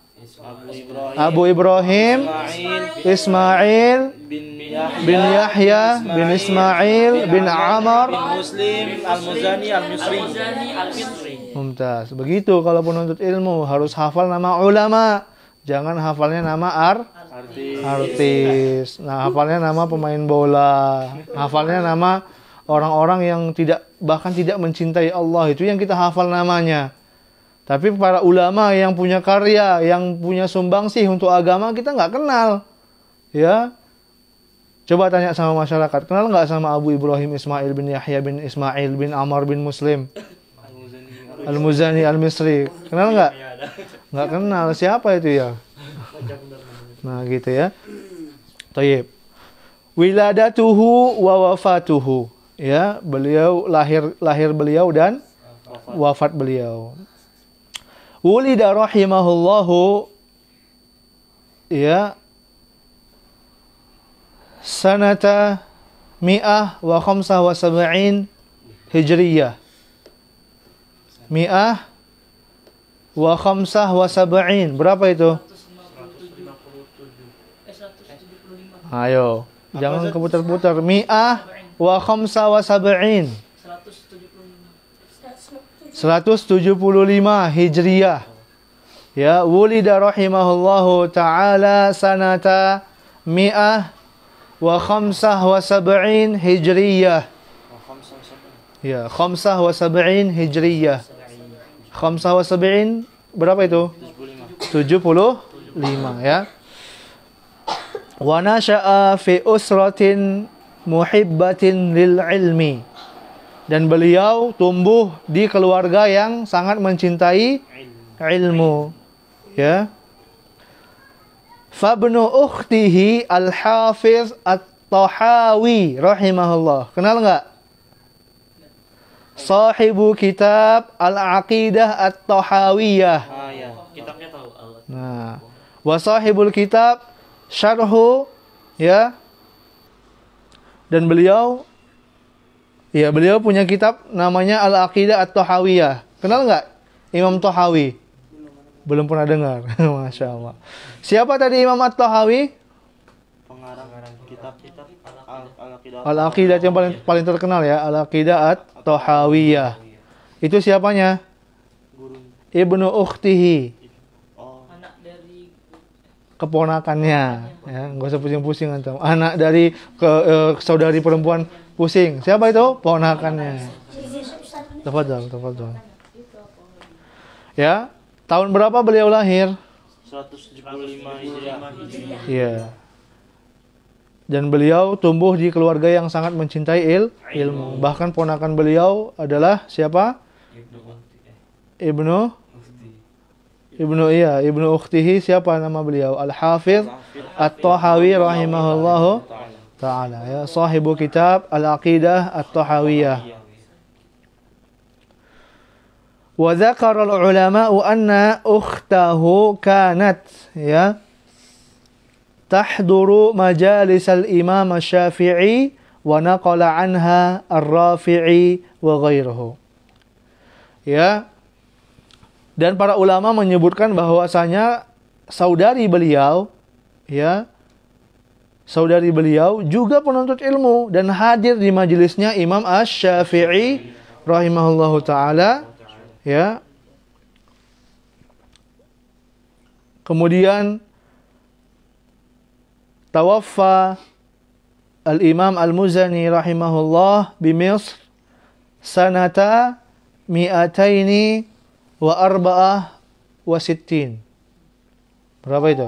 Abu Ibrahim Ismail bin Yahya bin Ismail bin Amr bin Muslim Al-Muzani Al-Misri. Mumtaz. Begitu kalau penuntut ilmu harus hafal nama ulama. Jangan hafalnya nama artis. Nah, hafalnya nama pemain bola. Hafalnya nama orang-orang yang bahkan tidak mencintai Allah. Itu yang kita hafal namanya. Tapi para ulama yang punya karya, yang punya sumbangsih untuk agama kita nggak kenal. Ya. Coba tanya sama masyarakat, kenal nggak sama Abu Ibrahim Ismail bin Yahya bin Ismail bin Amr bin Muslim Al-Muzani Al-Misri? Kenal nggak? Nggak kenal. Siapa itu ya? Nah gitu ya. Tayyib. Wiladatuhu wa wafatuhu. Ya, beliau lahir beliau dan wafat beliau. Wulida rahimahullahu ya sanata mi'ah wa khamsah wa sab'in hijriyah. Mi'ah wa khamsah wa sab'in. Berapa itu? Ayo, jangan keputar-putar. Mi'ah wa khamsah wa sab'in. 175 Hijriyah. Ya, wulida rahimahullahu ta'ala sanata mi'ah wa khamsah wa sab'in Hijriyah. Ya, khamsah wa sab'in Hijriyah. Khamsah wa sab'in berapa itu? 75 ya. Wa nasha'a fi usratin muhibbatin lil ilmi. Dan beliau tumbuh di keluarga yang sangat mencintai ilmu. Ya. Fabnu ukhtihi al-Hafiz At-Tahawi rahimahullah. Kenal enggak? Sahibu kitab Al-Aqidah At-Tahawiyah. Ya, kitabnya tahu. Nah, wa sahibul kitab Syarhu ya. Dan beliau punya kitab namanya Al-Aqidah At-Tahawiyah. Kenal nggak Imam Tahawi? Belum pernah dengar. Masya Allah. Siapa tadi Imam At-Tahawi? Pengarang kitab Al-Aqidah. Al-Aqidah yang paling terkenal ya, Al-Aqidah At-Tahawiyah. Itu siapanya? Guru. Ibnu ukhtihi. Anak dari Keponakannya. Ya, nggak usah pusing-pusing antum. Anak dari saudari perempuan pusing. Siapa itu? Ponakannya. Tafadhal. Ya, tahun berapa beliau lahir? 175 Hijriah. Iya. Dan beliau tumbuh di keluarga yang sangat mencintai ilmu. Bahkan ponakan beliau adalah siapa? Ibnu ukhtihi. Siapa nama beliau? Al-Hafidh At-Tahawi rahimahullahu ta'ala. Ya, sahibu kitab Al-Aqidah At-Tahawiyah. Wa dzakara al-ulama'u anna ukhtahu kanat ya tahduru majalis al-Imam Asy-Syafi'i wa naqala anha Ar-Rafi'i wa ghairuhu. Ya. Dan para ulama menyebutkan bahwasanya saudari beliau juga penuntut ilmu dan hadir di majelisnya Imam Asy-Syafi'i rahimahullahu taala. Ya. Kemudian tawaffa al-Imam Al-Muzani rahimahullah di Misr sanata 264. Berapa itu?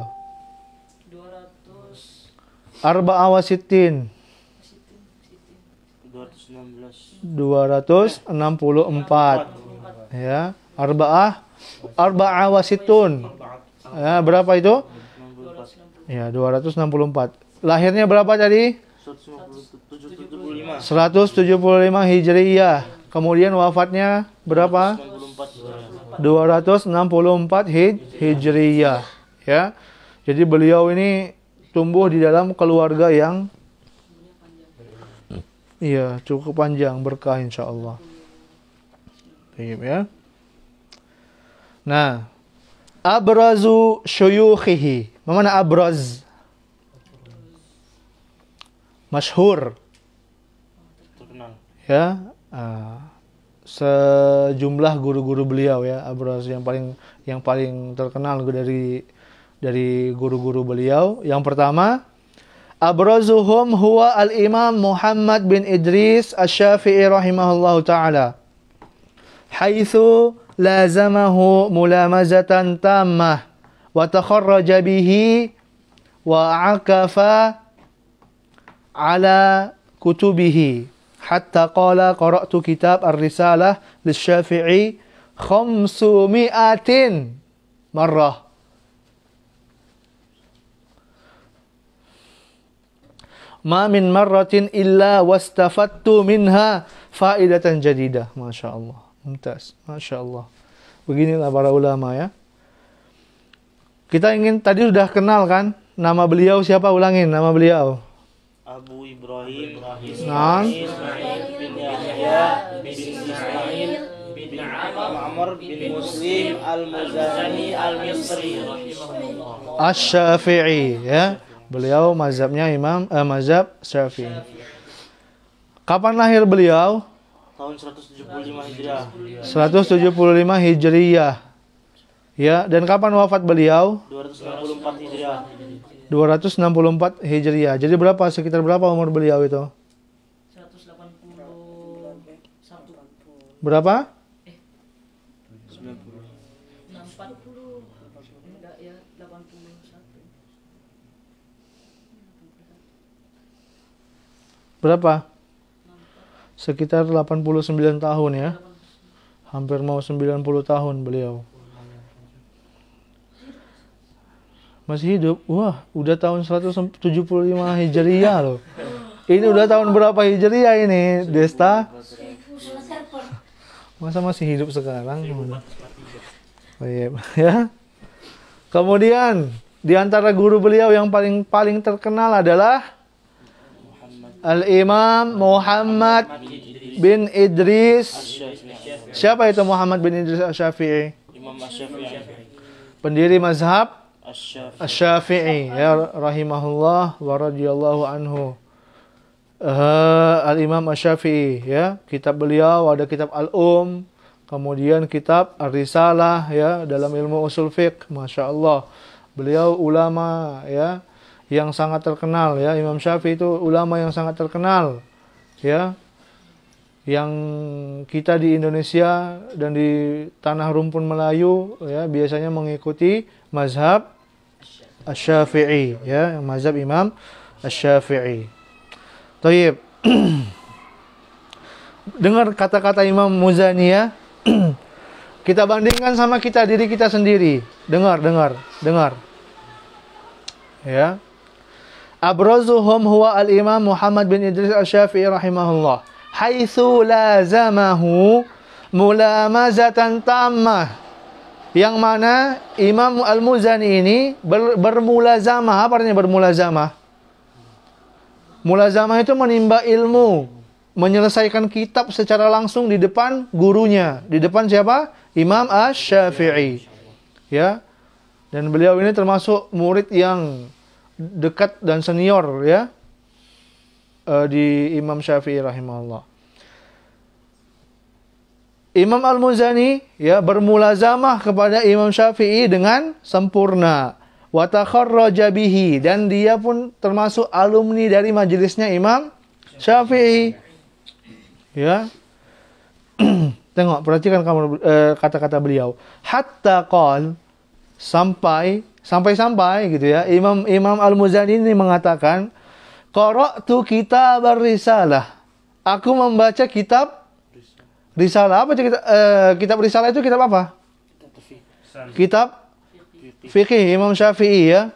264. 216. Ya, arba'ah wa sittun. Ya, berapa itu? 64. Ya, 264. Lahirnya berapa tadi? 175. 175 Hijriyah. Kemudian wafatnya berapa? 264 Hijriyah. Ya. Jadi beliau ini tumbuh di dalam keluarga yang cukup panjang, berkah insyaallah. Baik ya. Nah, abrazu syuyukhihi. Mana abraz? Masyhur. Terkenal. Ya, sejumlah guru-guru beliau ya, abraz yang paling terkenal dari guru-guru beliau. Yang pertama, abrazuhum huwa al-Imam Muhammad bin Idris Asy-Syafi'i rahimahullahu taala. Haitsu lazamahu mulamazatan tammah wa takharraja bihi wa akafa ala kutubihi hatta qala qara'tu kitab ar-risalah lisy-Syafi'i 500 marrah. Ma min marratin illa wastafattu minha faidatan jadidah. Masya Allah. Mumtaz. Masya Allah. Beginilah para ulama ya. Kita tadi sudah kenal kan nama beliau siapa? Ulangin nama beliau. Abu Ibrahim Nah. Ismail bin Yahya bin Ismail bin Amr bin Muslim al-Muzani al-Misri rahimahullah. Asy-Syafi'i ya. Beliau mazhabnya mazhab Syafi'i. Kapan lahir beliau? Tahun 175 Hijriah. 175 Hijriyah. Ya, dan kapan wafat beliau? 264 Hijriah. 264 Hijriyah. Jadi berapa? Sekitar berapa umur beliau itu? 181. Berapa? 90. 40. Enggak ya, 81. Berapa? Sekitar 89 tahun ya. Hampir mau 90 tahun beliau. Masih hidup. Wah, udah tahun 175 Hijriyah loh. Ini udah tahun berapa Hijriyah ini, Desta? Masa masih hidup sekarang? Baik, ya. Kemudian di antara guru beliau yang paling terkenal adalah Al-Imam Muhammad bin Idris. Siapa itu Muhammad bin Idris Asy-Syafi'i? Imam Asy-Syafi'i. Pendiri mazhab Asy-Syafi'i. Asy-Syafi'i ya rahimahullah wa radhiyallahu anhu. Al-Imam Asy-Syafi'i ya, kitab beliau ada kitab Al-Um, kemudian kitab Ar-Risalah ya dalam ilmu usul fiqh. Masya Allah, beliau ulama ya yang sangat terkenal ya. Imam Syafi'i itu ulama yang sangat terkenal ya, yang kita di Indonesia dan di tanah rumpun Melayu ya biasanya mengikuti mazhab Asy-Syafi'i ya, mazhab Imam Asy-Syafi'i. Thayyib. Dengar kata-kata Imam Muzani ya. Kita bandingkan sama diri kita sendiri. Dengar. Ya. Abrazuhum huwa al-Imam Muhammad bin Idris Asy-Syafi'i rahimahullah. Haitsu lazamahu mulamazatan tammah. Yang mana Imam Al-Muzani ini bermulazamah. Apa artinya bermulazamah? Mulazamah itu menimba ilmu, menyelesaikan kitab secara langsung di depan gurunya. Di depan siapa? Imam Asy-Syafi'i. Ya. Dan beliau ini termasuk murid yang dekat dan senior ya di Imam Syafi'i rahimahullah. Imam Al-Muzani ya bermulazamah kepada Imam Syafi'i dengan sempurna. Wa takharraja bihi, dan dia pun termasuk alumni dari majelisnya Imam Syafi'i. Ya. Tengok, perhatikan kamu kata-kata beliau. Hatta qal, sampai gitu ya. Imam Al-Muzani ini mengatakan, qara'tu kitab ar-risalah. Aku membaca kitab Risalah apa kitab kitab risalah itu kitab apa? Kitab tafsir. Kitab fikih Imam Syafi'i ya.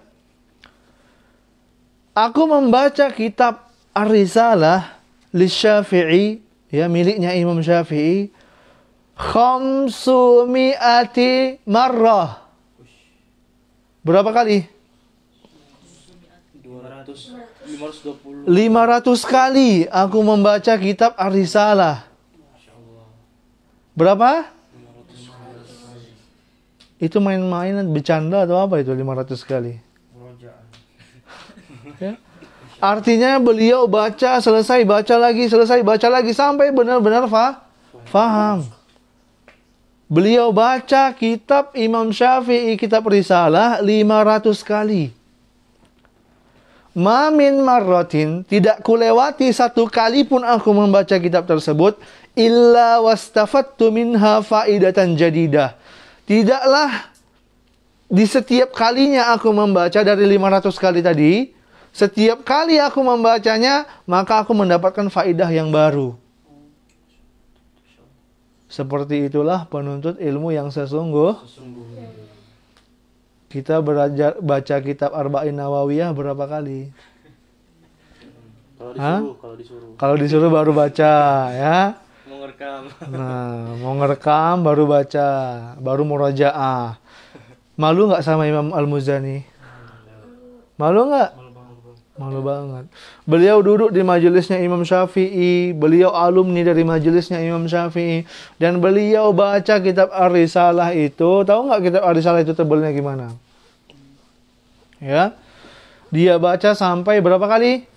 Aku membaca kitab Ar-Risalah Lisyafi'i ya, miliknya Imam Syafi'i, 500 marrah. Berapa kali? 520. 500 kali aku membaca kitab Ar-Risalah. Berapa? Itu main-mainan, bercanda atau apa itu 500 kali? Ya. Artinya beliau baca, selesai baca lagi, selesai baca lagi sampai benar-benar faham. Beliau baca kitab Imam Syafi'i, kitab Risalah 500 kali. Ma min marratin, tidak kulewati satu kali pun aku membaca kitab tersebut, illa wastafattu minha faidatan jadidah. Tidaklah di setiap kalinya aku membaca dari 500 kali tadi, setiap kali aku membacanya, maka aku mendapatkan faidah yang baru. Seperti itulah penuntut ilmu yang sesungguhnya. Kita belajar baca kitab Arba'in Nawawiyah berapa kali? Kalau disuruh baru baca ya. Mau ngerekam. Nah, mau ngerekam baru baca, baru murajaah. Malu nggak sama Imam Al-Muzani? Malu nggak? Malu banget. Beliau duduk di majelisnya Imam Syafi'i, beliau alumni dari majelisnya Imam Syafi'i, dan beliau baca kitab Ar-Risalah itu. Tahu nggak kitab Ar-Risalah itu tebalnya gimana? Ya, dia baca sampai berapa kali?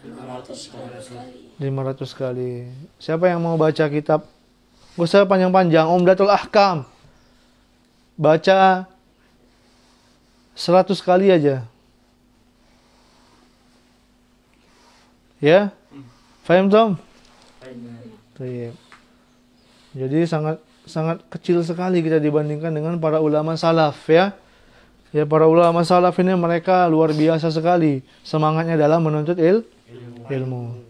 500 kali. Siapa yang mau baca kitab? Gak usah panjang-panjang, Umdatul Ahkam. Baca 100 kali aja. Ya? Faham, Tom? Baik. Jadi sangat kecil sekali kita dibandingkan dengan para ulama salaf ya. Ya, para ulama salaf ini mereka luar biasa sekali semangatnya dalam menuntut ilmu.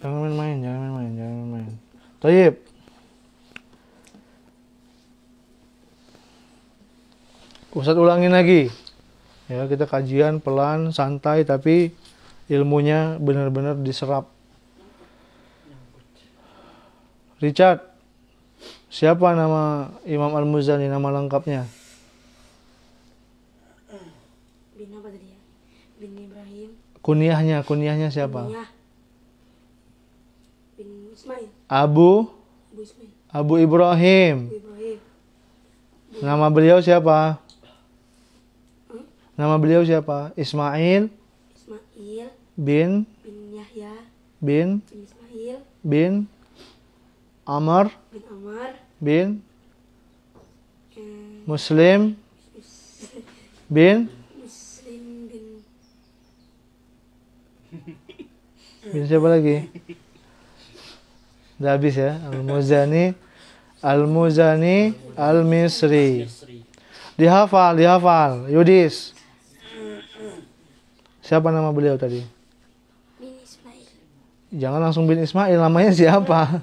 Jangan main-main. Taib. Ustaz ulangin lagi. Ya, kita kajian pelan, santai, tapi ilmunya benar-benar diserap. Richard, siapa nama Imam Al-Muzani, nama lengkapnya? Bin apa tadi ya? Bin Ibrahim. Kunyahnya siapa? Kunyah. Bin Ismail. Abu Ismail. Abu Ibrahim. Ibrahim. Nama beliau siapa? Nama beliau siapa? Ismail Ismail. bin Yahya. bin Ismail. bin Amr Bin Amar. bin Muslim bin Muslim bin siapa lagi? Udah habis ya. Al-Muzani Al-Misri. Dihafal. Yudis. Siapa nama beliau tadi? Bin Ismail. Jangan langsung bin Ismail, namanya siapa?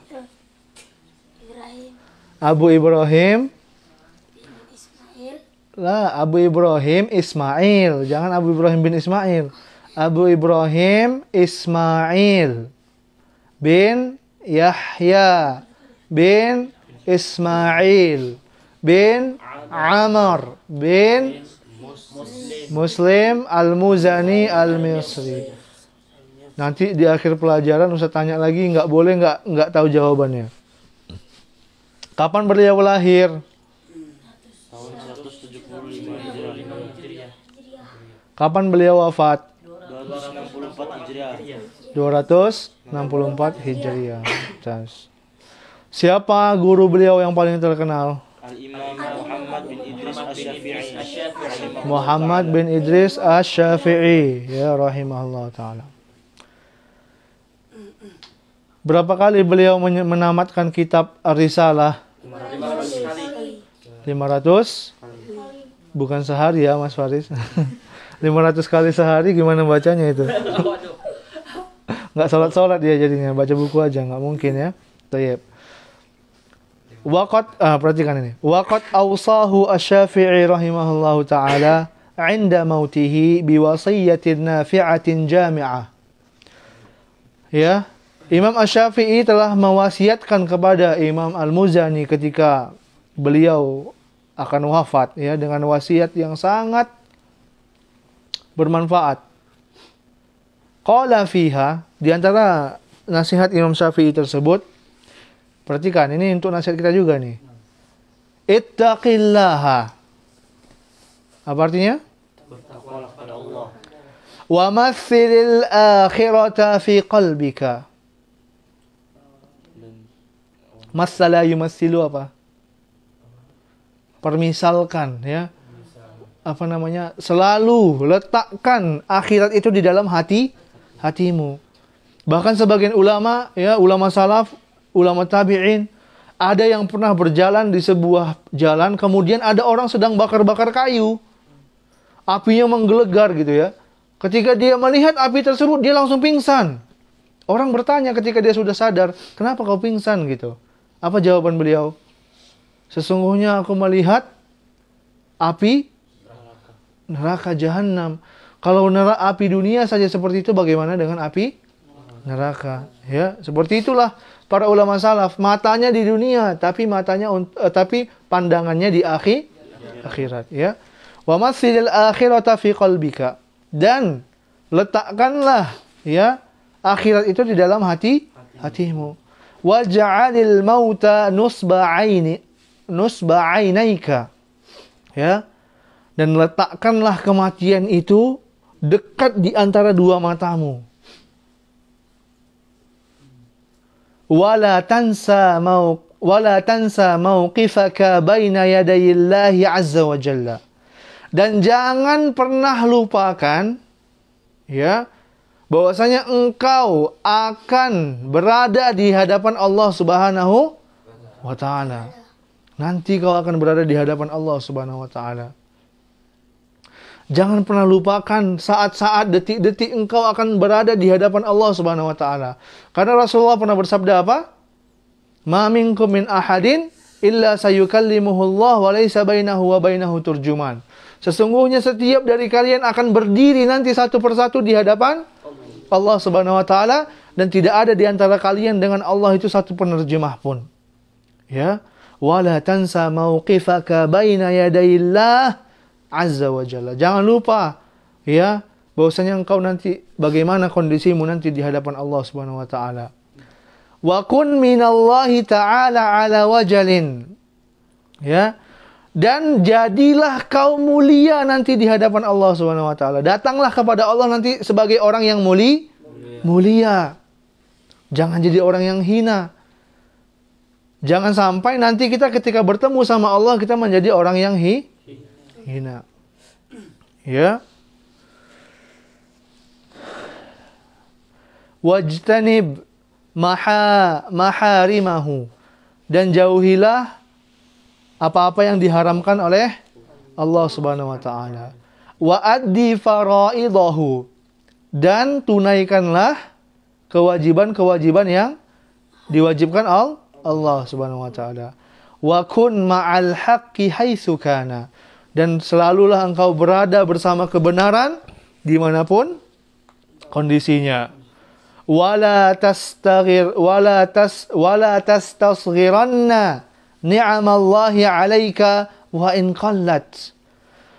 Ibrahim. Abu Ibrahim Lah, Abu Ibrahim Ismail. Jangan Abu Ibrahim bin Ismail. Abu Ibrahim Ismail bin Yahya bin Ismail bin Amr bin Muslim Al-Muzani Al-Misri. Nanti di akhir pelajaran Ustaz tanya lagi, nggak boleh nggak tahu jawabannya. Kapan beliau lahir? Tahun 175 Hijriah. Kapan beliau wafat? 264 Hijriah. 264 Hijriah. Siapa guru beliau yang paling terkenal? Al-Imam Muhammad bin Idris Asy-Syafi'i. Muhammad bin Idris Asy-Syafi'i, ya rahimahullah taala. Berapa kali beliau menamatkan kitab Ar-Risalah? 500? Bukan sehari ya Mas Faris. 500 kali sehari gimana bacanya itu? Nggak sholat dia jadinya, baca buku aja, nggak mungkin ya. Tayyib. Perhatikan ini. Waqad awsahu Asy-Syafi'i rahimahullahu taala 'inda mautihi biwasiyatin nafi'atin jami'ah. Ya, Imam Asy-Syafi'i telah mewasiatkan kepada Imam Al-Muzani ketika beliau akan wafat ya dengan wasiat yang sangat bermanfaat. Qala fiha, di antara nasihat Imam Syafi'i tersebut, perhatikan, ini untuk nasihat kita juga nih. Ittaqillaha. Apa artinya? Bertakwalah kepada Allah. Wa mathilil akhirata fi qalbika. Masala yumassilu apa? Permisalkan ya. Apa namanya? Selalu letakkan akhirat itu di dalam hatimu. Bahkan sebagian ulama ya, ulama salaf, ulama tabi'in, ada yang pernah berjalan di sebuah jalan, kemudian ada orang sedang bakar-bakar kayu. Apinya menggelegar gitu ya. Ketika dia melihat api tersebut, dia langsung pingsan. Orang bertanya ketika dia sudah sadar, kenapa kau pingsan gitu? Apa jawaban beliau? Sesungguhnya aku melihat api neraka jahanam. Kalau api dunia saja seperti itu, bagaimana dengan api neraka? Ya, seperti itulah para ulama salaf, matanya di dunia, tapi pandangannya di akhirat. Ya, wa mathilil akhirata fi qalbika, dan letakkanlah ya akhirat itu di dalam hatimu. Waj'alil mauta nusba ainaika, ya, dan letakkanlah kematian itu dekat di antara dua matamu. Wala tansa mauqifaka baina yadayillahi azza wa jalla. Dan jangan pernah lupakan ya bahwasanya engkau akan berada di hadapan Allah Subhanahu wa taala. Nanti kau akan berada di hadapan Allah Subhanahu wa taala. Jangan pernah lupakan saat-saat, detik-detik engkau akan berada di hadapan Allah Subhanahu wa taala. Karena Rasulullah pernah bersabda apa? Ma minkum min ahadin illa sayukallimuhu Allah wa laysa bainahu wa bainahu turjuman. Sesungguhnya setiap dari kalian akan berdiri nanti satu persatu di hadapan Allah Subhanahu wa taala, dan tidak ada di antara kalian dengan Allah itu satu penerjemah pun. Ya, wala tansa mauqifaka baina yadayillah azza wa jalla. Jangan lupa ya bahwasanya engkau nanti bagaimana kondisimu nanti di hadapan Allah Subhanahu wa taala. Wa kun minallahi ta'ala ala wajalin. Ya. Dan jadilah kau mulia nanti di hadapan Allah Subhanahu wa taala. Datanglah kepada Allah nanti sebagai orang yang mulia. Jangan jadi orang yang hina. Jangan sampai nanti kita ketika bertemu sama Allah kita menjadi orang yang hina. Ya. Wajtanib maharimahu, dan jauhilah apa-apa yang diharamkan oleh Allah Subhanahu wa taala. Wa addi faraidahu, dan tunaikanlah kewajiban-kewajiban yang diwajibkan Allah Subhanahu wa taala. Wa kun ma'al haqqi haitsu kana, dan selalulah engkau berada bersama kebenaran dimanapun kondisinya. Wala tastasghiranna ni'amallahi 'alaika wa in qallat.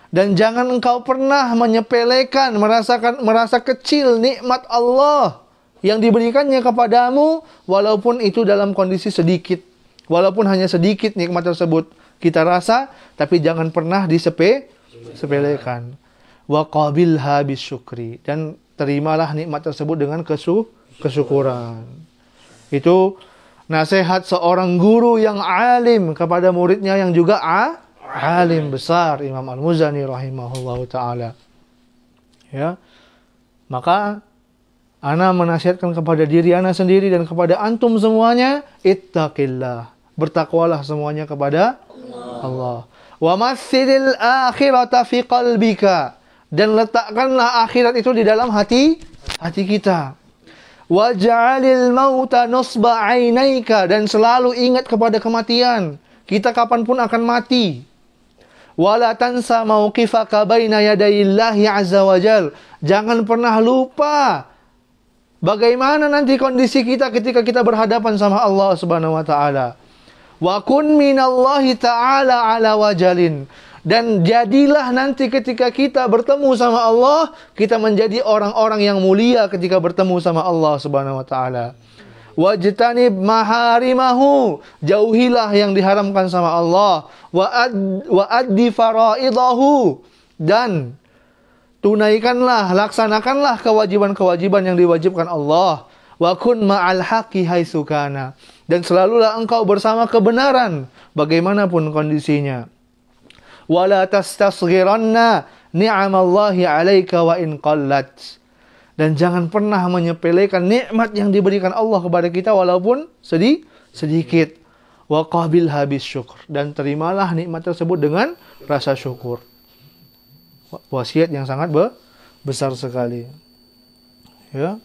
Dan jangan engkau pernah menyepelekan, merasa kecil nikmat Allah yang diberikannya kepadamu, walaupun itu dalam kondisi sedikit. Walaupun hanya sedikit nikmat tersebut kita rasa, tapi jangan pernah disepelekan. Wa qabilha bisyukri, dan terimalah nikmat tersebut dengan kesyukuran. Itu nasihat seorang guru yang alim kepada muridnya yang juga alim besar, Imam Al-Muzani rahimahullahu ta'ala. Ya. Maka ana menasihatkan kepada diri ana sendiri dan kepada antum semuanya, ittaqillah. Bertakwalah semuanya kepada Allah. Wa massilil akhirata fi qalbika, dan letakkanlah akhirat itu di dalam hati kita. Waj'alil mauta nusba 'ainaika, dan selalu ingat kepada kematian. Kita kapanpun akan mati. Wala tansa mauqifaka baina yadayillahi azza wajal, jangan pernah lupa bagaimana nanti kondisi kita ketika kita berhadapan sama Allah Subhanahu wa taala. Wa kun minallahi ta'ala ala wajalin, dan jadilah nanti ketika kita bertemu sama Allah, kita menjadi orang-orang yang mulia ketika bertemu sama Allah Subhanahu wa taala. Wajtanib maharimahu, jauhilah yang diharamkan sama Allah. Wa addi faraidahu, dan tunaikanlah, laksanakanlah kewajiban-kewajiban yang diwajibkan Allah. Wa kun ma'al haqqi haitsu kana, dan selalulah engkau bersama kebenaran bagaimanapun kondisinya. Wala tastasghiranna ni'amallahi 'alaika wa in qallat, dan jangan pernah menyepelekan nikmat yang diberikan Allah kepada kita walaupun sedikit. Wa qabilha bisyukr, dan terimalah nikmat tersebut dengan rasa syukur. Wasiat yang sangat besar sekali. Ya.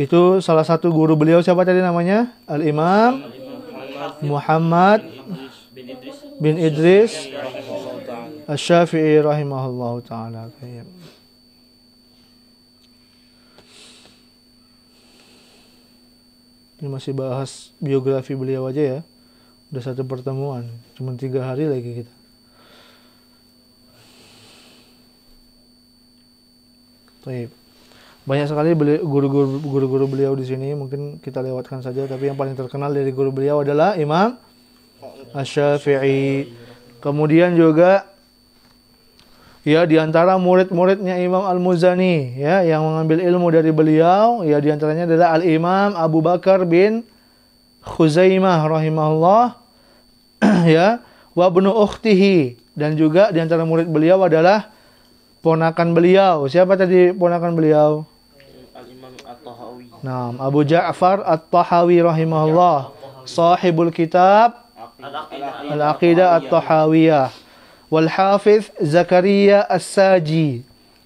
Itu salah satu guru beliau, siapa tadi namanya? Al-Imam Muhammad bin Idris Asy-Syafi'i rahimahullahu ta'ala. Ini masih bahas biografi beliau aja ya. Udah satu pertemuan, cuma 3 hari lagi kita. Baik. Banyak sekali guru-guru beliau di sini, mungkin kita lewatkan saja, tapi yang paling terkenal dari guru beliau adalah Imam Asy-Syafi'i. Kemudian juga ya di antara murid-muridnya Imam Al-Muzani ya yang mengambil ilmu dari beliau, ya di antaranya adalah Al-Imam Abu Bakar bin Khuzaimah rahimahullah ya, wa ibnu ukhtihi, dan juga di antara murid beliau adalah ponakan beliau. Siapa tadi ponakan beliau? Al-Imam At-Tahawi. Nah, Abu Ja'far At-Tahawi rahimahullah, sahibul kitab Al-Aqidah At-Tahawiyah, wal Hafiz Zakaria As-Saji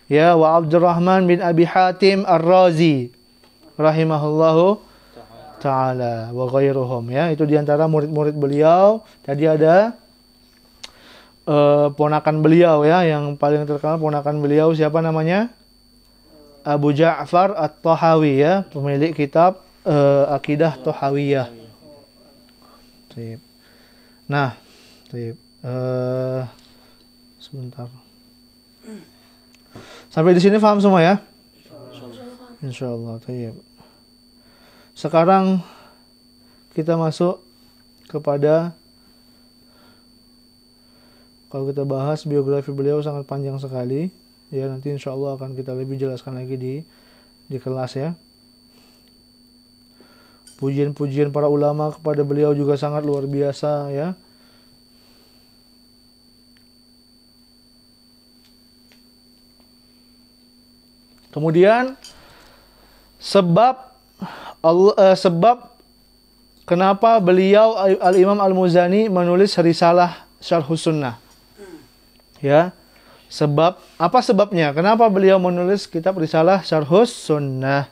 ya, wa Abdurrahman bin Abi Hatim Ar-Razi rahimahullahu ta'ala, wa ghairuhum ya. Itu diantara murid-murid beliau. Tadi ada ponakan beliau ya, yang paling terkenal ponakan beliau siapa namanya? Abu Ja'far At-Tahawi ya, pemilik kitab Aqidah Tahawiyah. Nah, sebentar. Sampai di sini paham semua ya? Insyaallah. Tayyib. Sekarang kita masuk kepada, kalau kita bahas biografi beliau sangat panjang sekali ya, nanti insyaallah akan kita lebih jelaskan lagi di kelas ya. Pujian-pujian para ulama kepada beliau juga sangat luar biasa ya. Kemudian sebab kenapa beliau Al-Imam Al-Muzani menulis risalah Syarhus Sunnah. Ya. Apa sebabnya? Kenapa beliau menulis kitab risalah Syarhus Sunnah?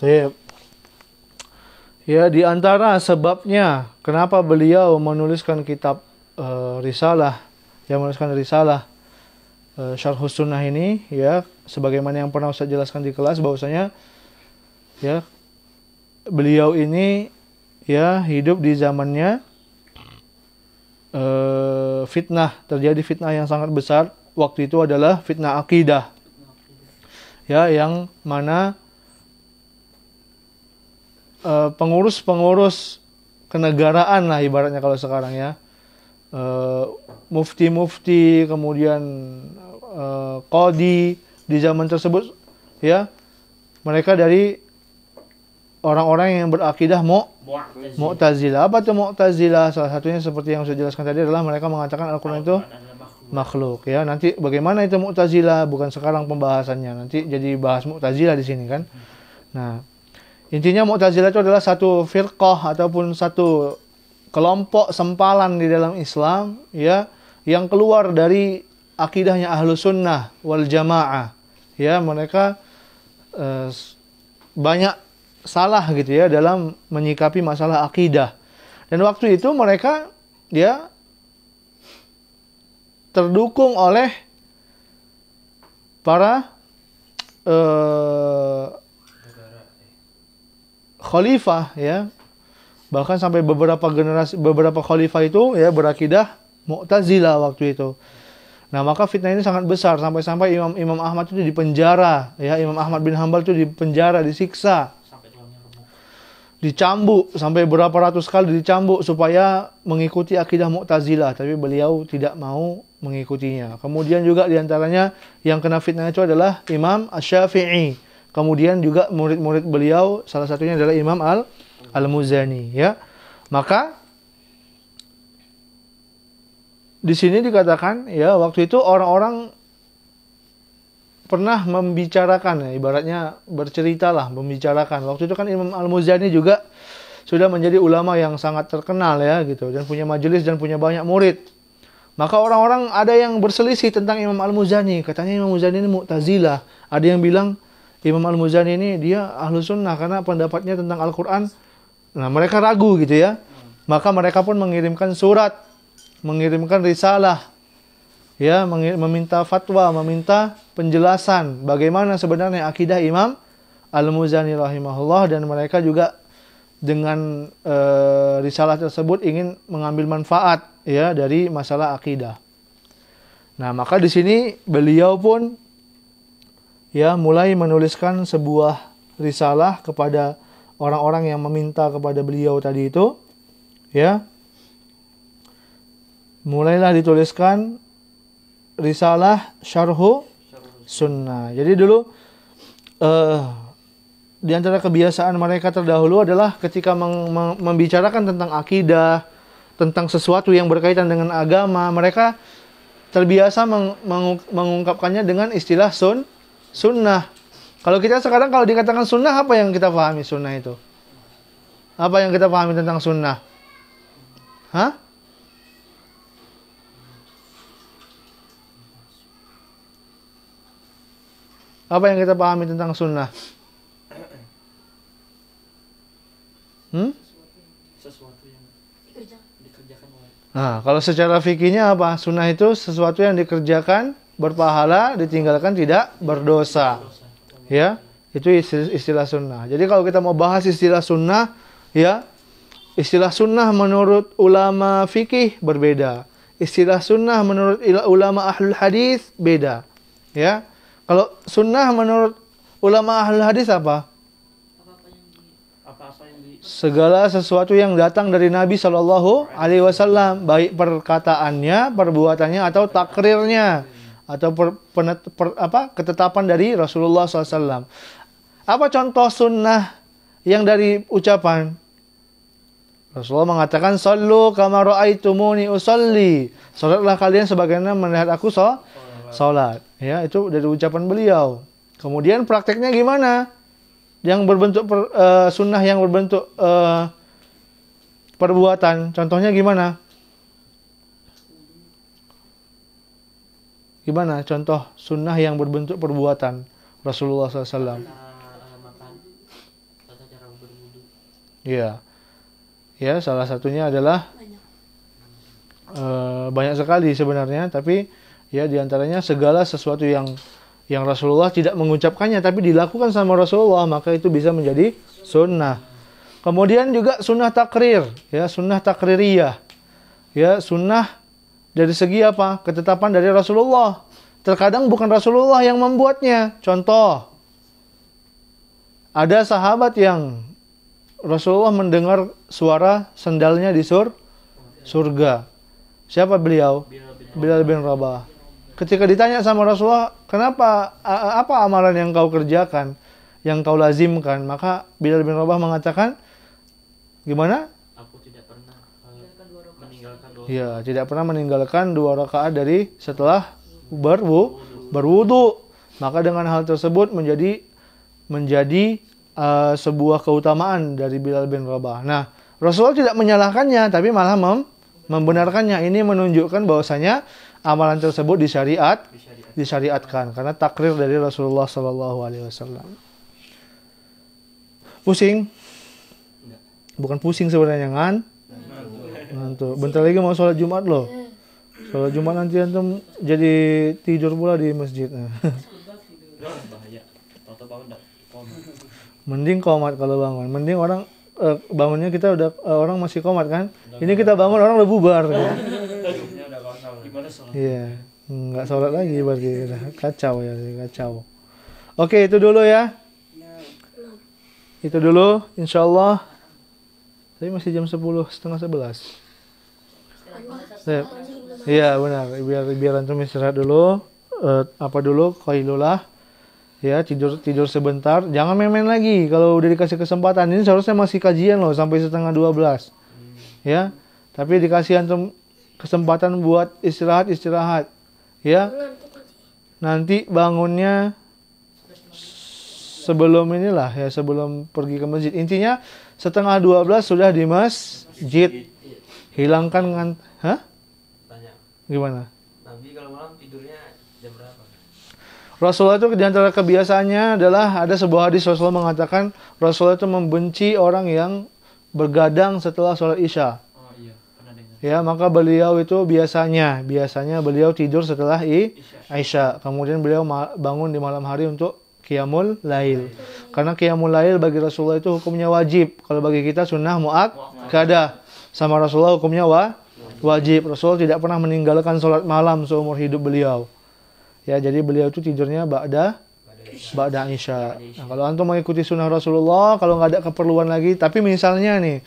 Baik. Ya, di antara sebabnya kenapa beliau menuliskan kitab risalah, yang menuliskan risalah Syarhus Sunnah ini, ya, sebagaimana yang pernah saya jelaskan di kelas bahwasanya ya beliau ini ya hidup di zamannya terjadi fitnah yang sangat besar. Waktu itu adalah fitnah akidah, ya, yang mana pengurus-pengurus kenegaraan lah ibaratnya kalau sekarang ya, mufti-mufti, kemudian qadi di zaman tersebut, ya, mereka dari orang-orang yang berakidah Mu'tazilah. Apa itu Mu'tazilah? Salah satunya seperti yang saya jelaskan tadi adalah mereka mengatakan Al-Quran itu makhluk, ya. Nanti bagaimana itu Mu'tazilah, bukan sekarang pembahasannya. Nanti jadi bahas Mu'tazilah di sini kan. Nah, intinya Mu'tazilah itu adalah satu firqah ataupun satu kelompok sempalan di dalam Islam, ya, yang keluar dari akidahnya Ahlus Sunnah wal Jamaah. Ya, mereka banyak salah gitu ya dalam menyikapi masalah akidah. Dan waktu itu mereka ya terdukung oleh para khalifah, ya. Bahkan sampai beberapa khalifah itu ya berakidah Mu'tazilah waktu itu. Nah, maka fitnah ini sangat besar sampai-sampai Imam Ahmad itu dipenjara, ya. Imam Ahmad bin Hambal itu dipenjara, disiksa, dicambuk sampai berapa ratus kali dicambuk supaya mengikuti akidah Mu'tazilah, tapi beliau tidak mau mengikutinya. Kemudian juga diantaranya yang kena fitnah itu adalah Imam Asy-Syafi'i. Kemudian juga murid-murid beliau, salah satunya adalah Imam Al-Muzani, ya. Maka di sini dikatakan ya waktu itu orang-orang pernah membicarakan, ya, ibaratnya berceritalah, membicarakan. Waktu itu kan Imam Al-Muzani juga sudah menjadi ulama yang sangat terkenal, ya, gitu, dan punya majelis dan punya banyak murid. Maka orang-orang ada yang berselisih tentang Imam Al-Muzani. Katanya Imam Al-Muzani ini Mu'tazilah. Ada yang bilang Imam Al-Muzani ini dia Ahlus Sunnah karena pendapatnya tentang Al-Quran. Nah, mereka ragu gitu ya. Maka mereka pun mengirimkan surat, mengirimkan risalah, ya, meminta fatwa, meminta penjelasan bagaimana sebenarnya akidah Imam Al-Muzani rahimahullah, dan mereka juga dengan risalah tersebut ingin mengambil manfaat, ya, dari masalah akidah. Nah, maka di sini beliau pun ya mulai menuliskan sebuah risalah kepada orang-orang yang meminta kepada beliau tadi itu, ya. Mulailah dituliskan risalah Syarhu Sunnah. Jadi dulu di antara kebiasaan mereka terdahulu adalah ketika membicarakan tentang akidah, tentang sesuatu yang berkaitan dengan agama, mereka terbiasa mengungkapkannya dengan istilah sunnah. Kalau kita sekarang kalau dikatakan sunnah, apa yang kita pahami sunnah itu? Apa yang kita pahami tentang sunnah? Hah? Apa yang kita pahami tentang sunnah? Sesuatu yang dikerjakan oleh. Nah, kalau secara fikihnya apa? Sunnah itu sesuatu yang dikerjakan berpahala, ditinggalkan tidak berdosa. Ya, itu istilah sunnah. Jadi kalau kita mau bahas istilah sunnah, ya, istilah sunnah menurut ulama fikih berbeda. Istilah sunnah menurut ulama ahlul hadis beda. Ya, kalau sunnah menurut ulama ahlul hadis apa? Segala sesuatu yang datang dari Nabi Shallallahu Alaihi Wasallam, baik perkataannya, perbuatannya, atau takrirnya, atau ketetapan dari Rasulullah SAW. Apa contoh sunnah yang dari ucapan? Rasulullah mengatakan, "Sallu kama ra'aitumuni usolli." Salatlah kalian sebagaimana melihat aku salat. Ya, itu dari ucapan beliau. Kemudian prakteknya gimana? Yang berbentuk sunnah yang berbentuk perbuatan. Contohnya gimana? Gimana contoh sunnah yang berbentuk perbuatan Rasulullah SAW? Ya. Ya, salah satunya adalah Banyak. banyak sekali sebenarnya, tapi ya diantaranya segala sesuatu yang Rasulullah tidak mengucapkannya tapi dilakukan sama Rasulullah, maka itu bisa menjadi sunnah. Kemudian juga sunnah takrir, ya, sunnah takririyah. Ya, sunnah dari segi apa? Ketetapan dari Rasulullah. Terkadang bukan Rasulullah yang membuatnya. Contoh, ada sahabat yang Rasulullah mendengar suara sendalnya di surga. Siapa beliau? Bilal bin Rabah. Ketika ditanya sama Rasulullah, kenapa, apa amalan yang kau kerjakan, yang kau lazimkan? Maka Bilal bin Rabah mengatakan, gimana? Aku tidak pernah meninggalkan doa. Ya, tidak pernah meninggalkan 2 rakaat dari setelah berwudu. Maka dengan hal tersebut menjadi sebuah keutamaan dari Bilal bin Rabah. Nah, Rasulullah tidak menyalahkannya, tapi malah membenarkannya. Ini menunjukkan bahwasanya amalan tersebut disyariatkan karena takrir dari Rasulullah Sallallahu Alaihi Wasallam. Pusing? Bukan pusing sebenarnya, ngantuk. Bentar lagi mau sholat Jumat loh. Sholat Jumat nanti antum jadi tidur pula di masjid. Bahaya. Atau bangun dah. Mending qomat kalau bangun. Mending orang bangunnya kita udah orang masih qomat kan. Ini kita bangun orang udah bubar. Gimana sholat? Iya, nggak sholat lagi berarti udah kacau ya, kacau. Oke, itu dulu ya. Itu dulu, insyaallah. Tapi masih jam 10:30, 11. Iya benar, biar antum istirahat dulu. Apa dulu? Qailulah. Ya, tidur sebentar. Jangan main-main lagi kalau udah dikasih kesempatan. Ini seharusnya masih kajian loh sampai 11:30. Ya. Tapi dikasih antum kesempatan buat istirahat. Ya. Nanti bangunnya sebelum sebelum pergi ke masjid. Intinya 11:30 sudah di masjid. Hilangkan Tanya. Gimana? Nabi kalau malam tidurnya jam berapa? Rasulullah itu di antara kebiasaannya adalah ada sebuah hadis Rasulullah mengatakan Rasulullah itu membenci orang yang bergadang setelah sholat Isya. Oh iya, pernah dengar. Ya, maka beliau itu biasanya beliau tidur setelah Isya. Kemudian beliau bangun di malam hari untuk qiyamul lail. Karena qiyamul lail bagi Rasulullah itu hukumnya wajib. Kalau bagi kita sunnah muakkadah. Sama Rasulullah hukumnya wajib. Rasulullah tidak pernah meninggalkan sholat malam seumur hidup beliau. Ya, jadi beliau itu tidurnya ba'da Isya. Nah, kalau antum mengikuti sunnah Rasulullah, kalau nggak ada keperluan lagi, tapi misalnya nih,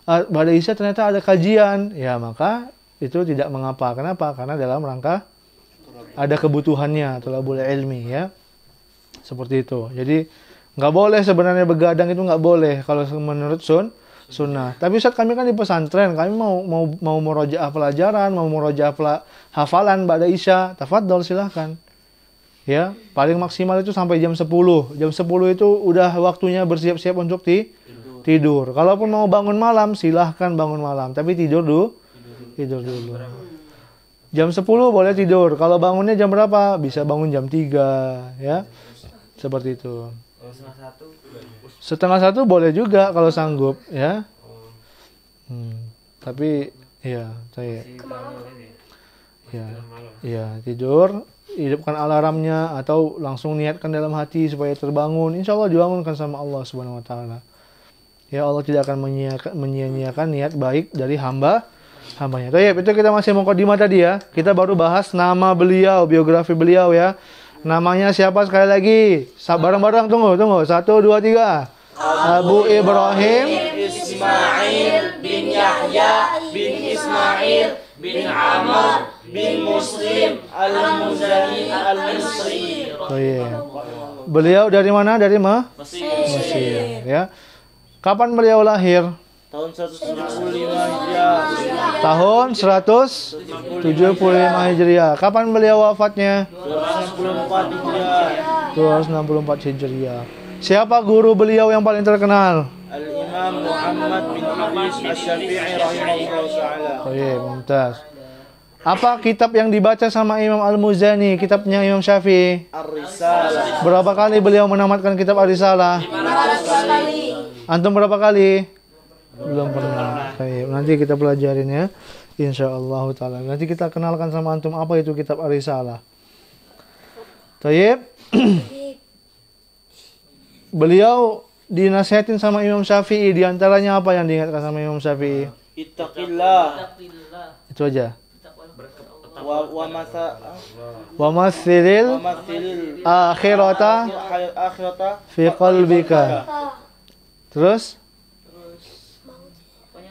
ba'da Isya ternyata ada kajian, ya maka itu tidak mengapa. Kenapa? Karena dalam rangka ada kebutuhannya, thalabul ilmi ya. Seperti itu. Jadi nggak boleh sebenarnya begadang itu nggak boleh kalau menurut sunnah. Tapi Ustaz, kami kan di pesantren, kami mau murojaah pelajaran, mau murojaah hafalan ba'da Isya, tafadhol silahkan. Ya, paling maksimal itu sampai jam 10. Jam 10 itu udah waktunya bersiap-siap untuk tidur. Kalaupun mau bangun malam, silahkan bangun malam, tapi tidur dulu. Jam 10 boleh tidur. Kalau bangunnya jam berapa? Bisa bangun jam 3, ya. Seperti itu. Kalau Setengah satu boleh juga kalau sanggup, ya. Tapi ya saya tidur, hidupkan alarmnya atau langsung niatkan dalam hati supaya terbangun. Insya Allah dibangunkan sama Allah Subhanahu Wa Taala. Ya, Allah tidak akan menyia-nyiakan niat baik dari hambanya. Baik, itu kita masih mukadimah tadi ya. Kita baru bahas nama beliau, biografi beliau ya. Namanya siapa sekali lagi? Bareng-bareng tunggu. 1, 2, 3. Abu Ibrahim Ismail bin Yahya bin Ismail bin Amr bin Muslim al-Muzani al-Misri. Oh iya. Beliau dari mana? Dari Mesir ya. Kapan beliau lahir? Tahun 175 Hijriah. Tahun 175 Hijriah. Kapan beliau wafatnya? 264 Hijriah. 264 Hijriah. Siapa guru beliau yang paling terkenal? Al-Imam Muhammad bin Idris Asy-Syafi'i rahimahullah ta'ala. Oh iya, mumtaz. Apa kitab yang dibaca sama Imam Al-Muzani, kitabnya Imam Syafi'i? Ar-Risalah. Berapa kali beliau menamatkan kitab Ar-Risalah? 500 kali. Antum berapa kali? Belum pernah. Baik, nanti kita pelajarin ya. Insyaallah taala. Nanti kita kenalkan sama antum apa itu kitab Ar-Risalah. Baik. Beliau dinasihatin sama Imam Syafi'i, di antaranya apa yang diingatkan sama Imam Syafi'i? Ittaqillah Itu aja. wa masa Wa mathilil mathilil akhirata akhirata fi qalbika. Terus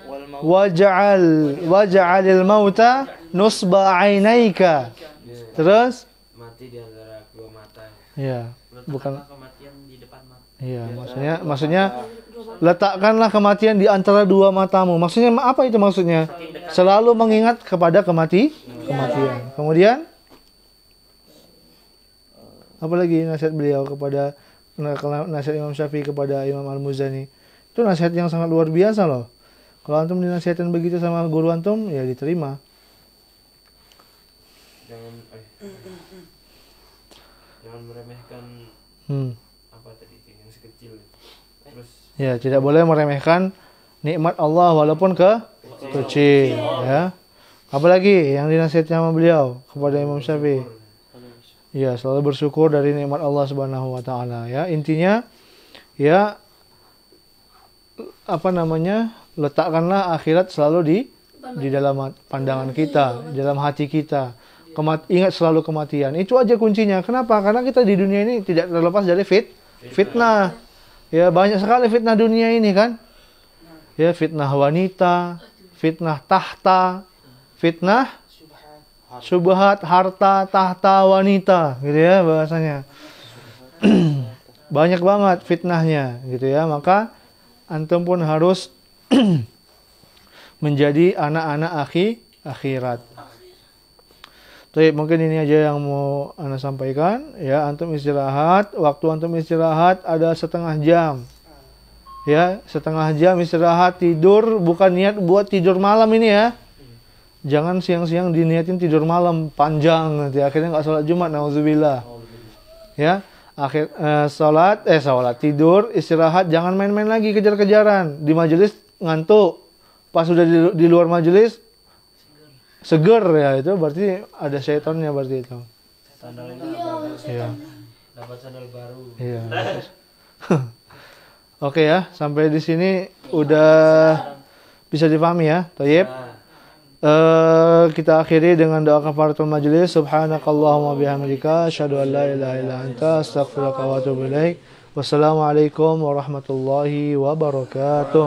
wal maut waj'alil mauta nusba ainaika. Terus Mati di antara kedua mata. ya, bukan Kematian di depan mata. iya, maksudnya letakkanlah kematian di antara dua matamu. Maksudnya apa itu maksudnya? Selalu mengingat kepada kematian. Kemudian apa lagi nasihat beliau kepada nasihat Imam Syafi'i kepada Imam Al-Muzani? Itu nasihat yang sangat luar biasa loh. Kalau antum dinasihatin begitu sama guru antum, ya diterima. Jangan meremehkan apa tadi yang sekecil. Terus Ya, tidak boleh meremehkan nikmat Allah walaupun kecil, ya. Apalagi yang dinasihatkan sama beliau kepada Imam Syafi'i. Ya, selalu bersyukur dari nikmat Allah Subhanahu wa taala, ya. Intinya ya letakkanlah akhirat selalu di dalam pandangan kita, di dalam hati kita. Ingat selalu kematian. Itu aja kuncinya. Kenapa? Karena kita di dunia ini tidak terlepas dari fitnah. Ya, banyak sekali fitnah dunia ini kan. Ya, fitnah wanita, fitnah tahta, fitnah syubhat, harta, tahta, wanita, gitu ya bahasanya. Banyak banget fitnahnya, gitu ya. Maka antum pun harus menjadi anak-anak akhirat. Baik, mungkin ini aja yang mau Ana sampaikan. Ya, antum istirahat. Waktu antum istirahat ada setengah jam. Ya, setengah jam istirahat, tidur. Bukan niat buat tidur malam ini ya. Jangan siang-siang diniatin tidur malam panjang nanti akhirnya nggak sholat Jumat, nauzubillah. Ya, sholat tidur, istirahat, jangan main-main lagi kejar-kejaran. Di majelis ngantuk. Pas sudah di luar majelis seger ya, itu berarti ada syaitannya berarti itu. sandalnya Iya. dapat sandal baru. Iya. Oke ya, sampai di sini udah bisa dipahami ya. Thayyib. Kita akhiri dengan doa kafaratul majelis. Subhanakallahumma bihamdika asyhadu an la ilaha illa anta astaghfiruka wa atubu ilaik. Wassalamualaikum warahmatullahi wabarakatuh.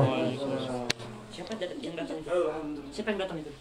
Siapa yang datang itu?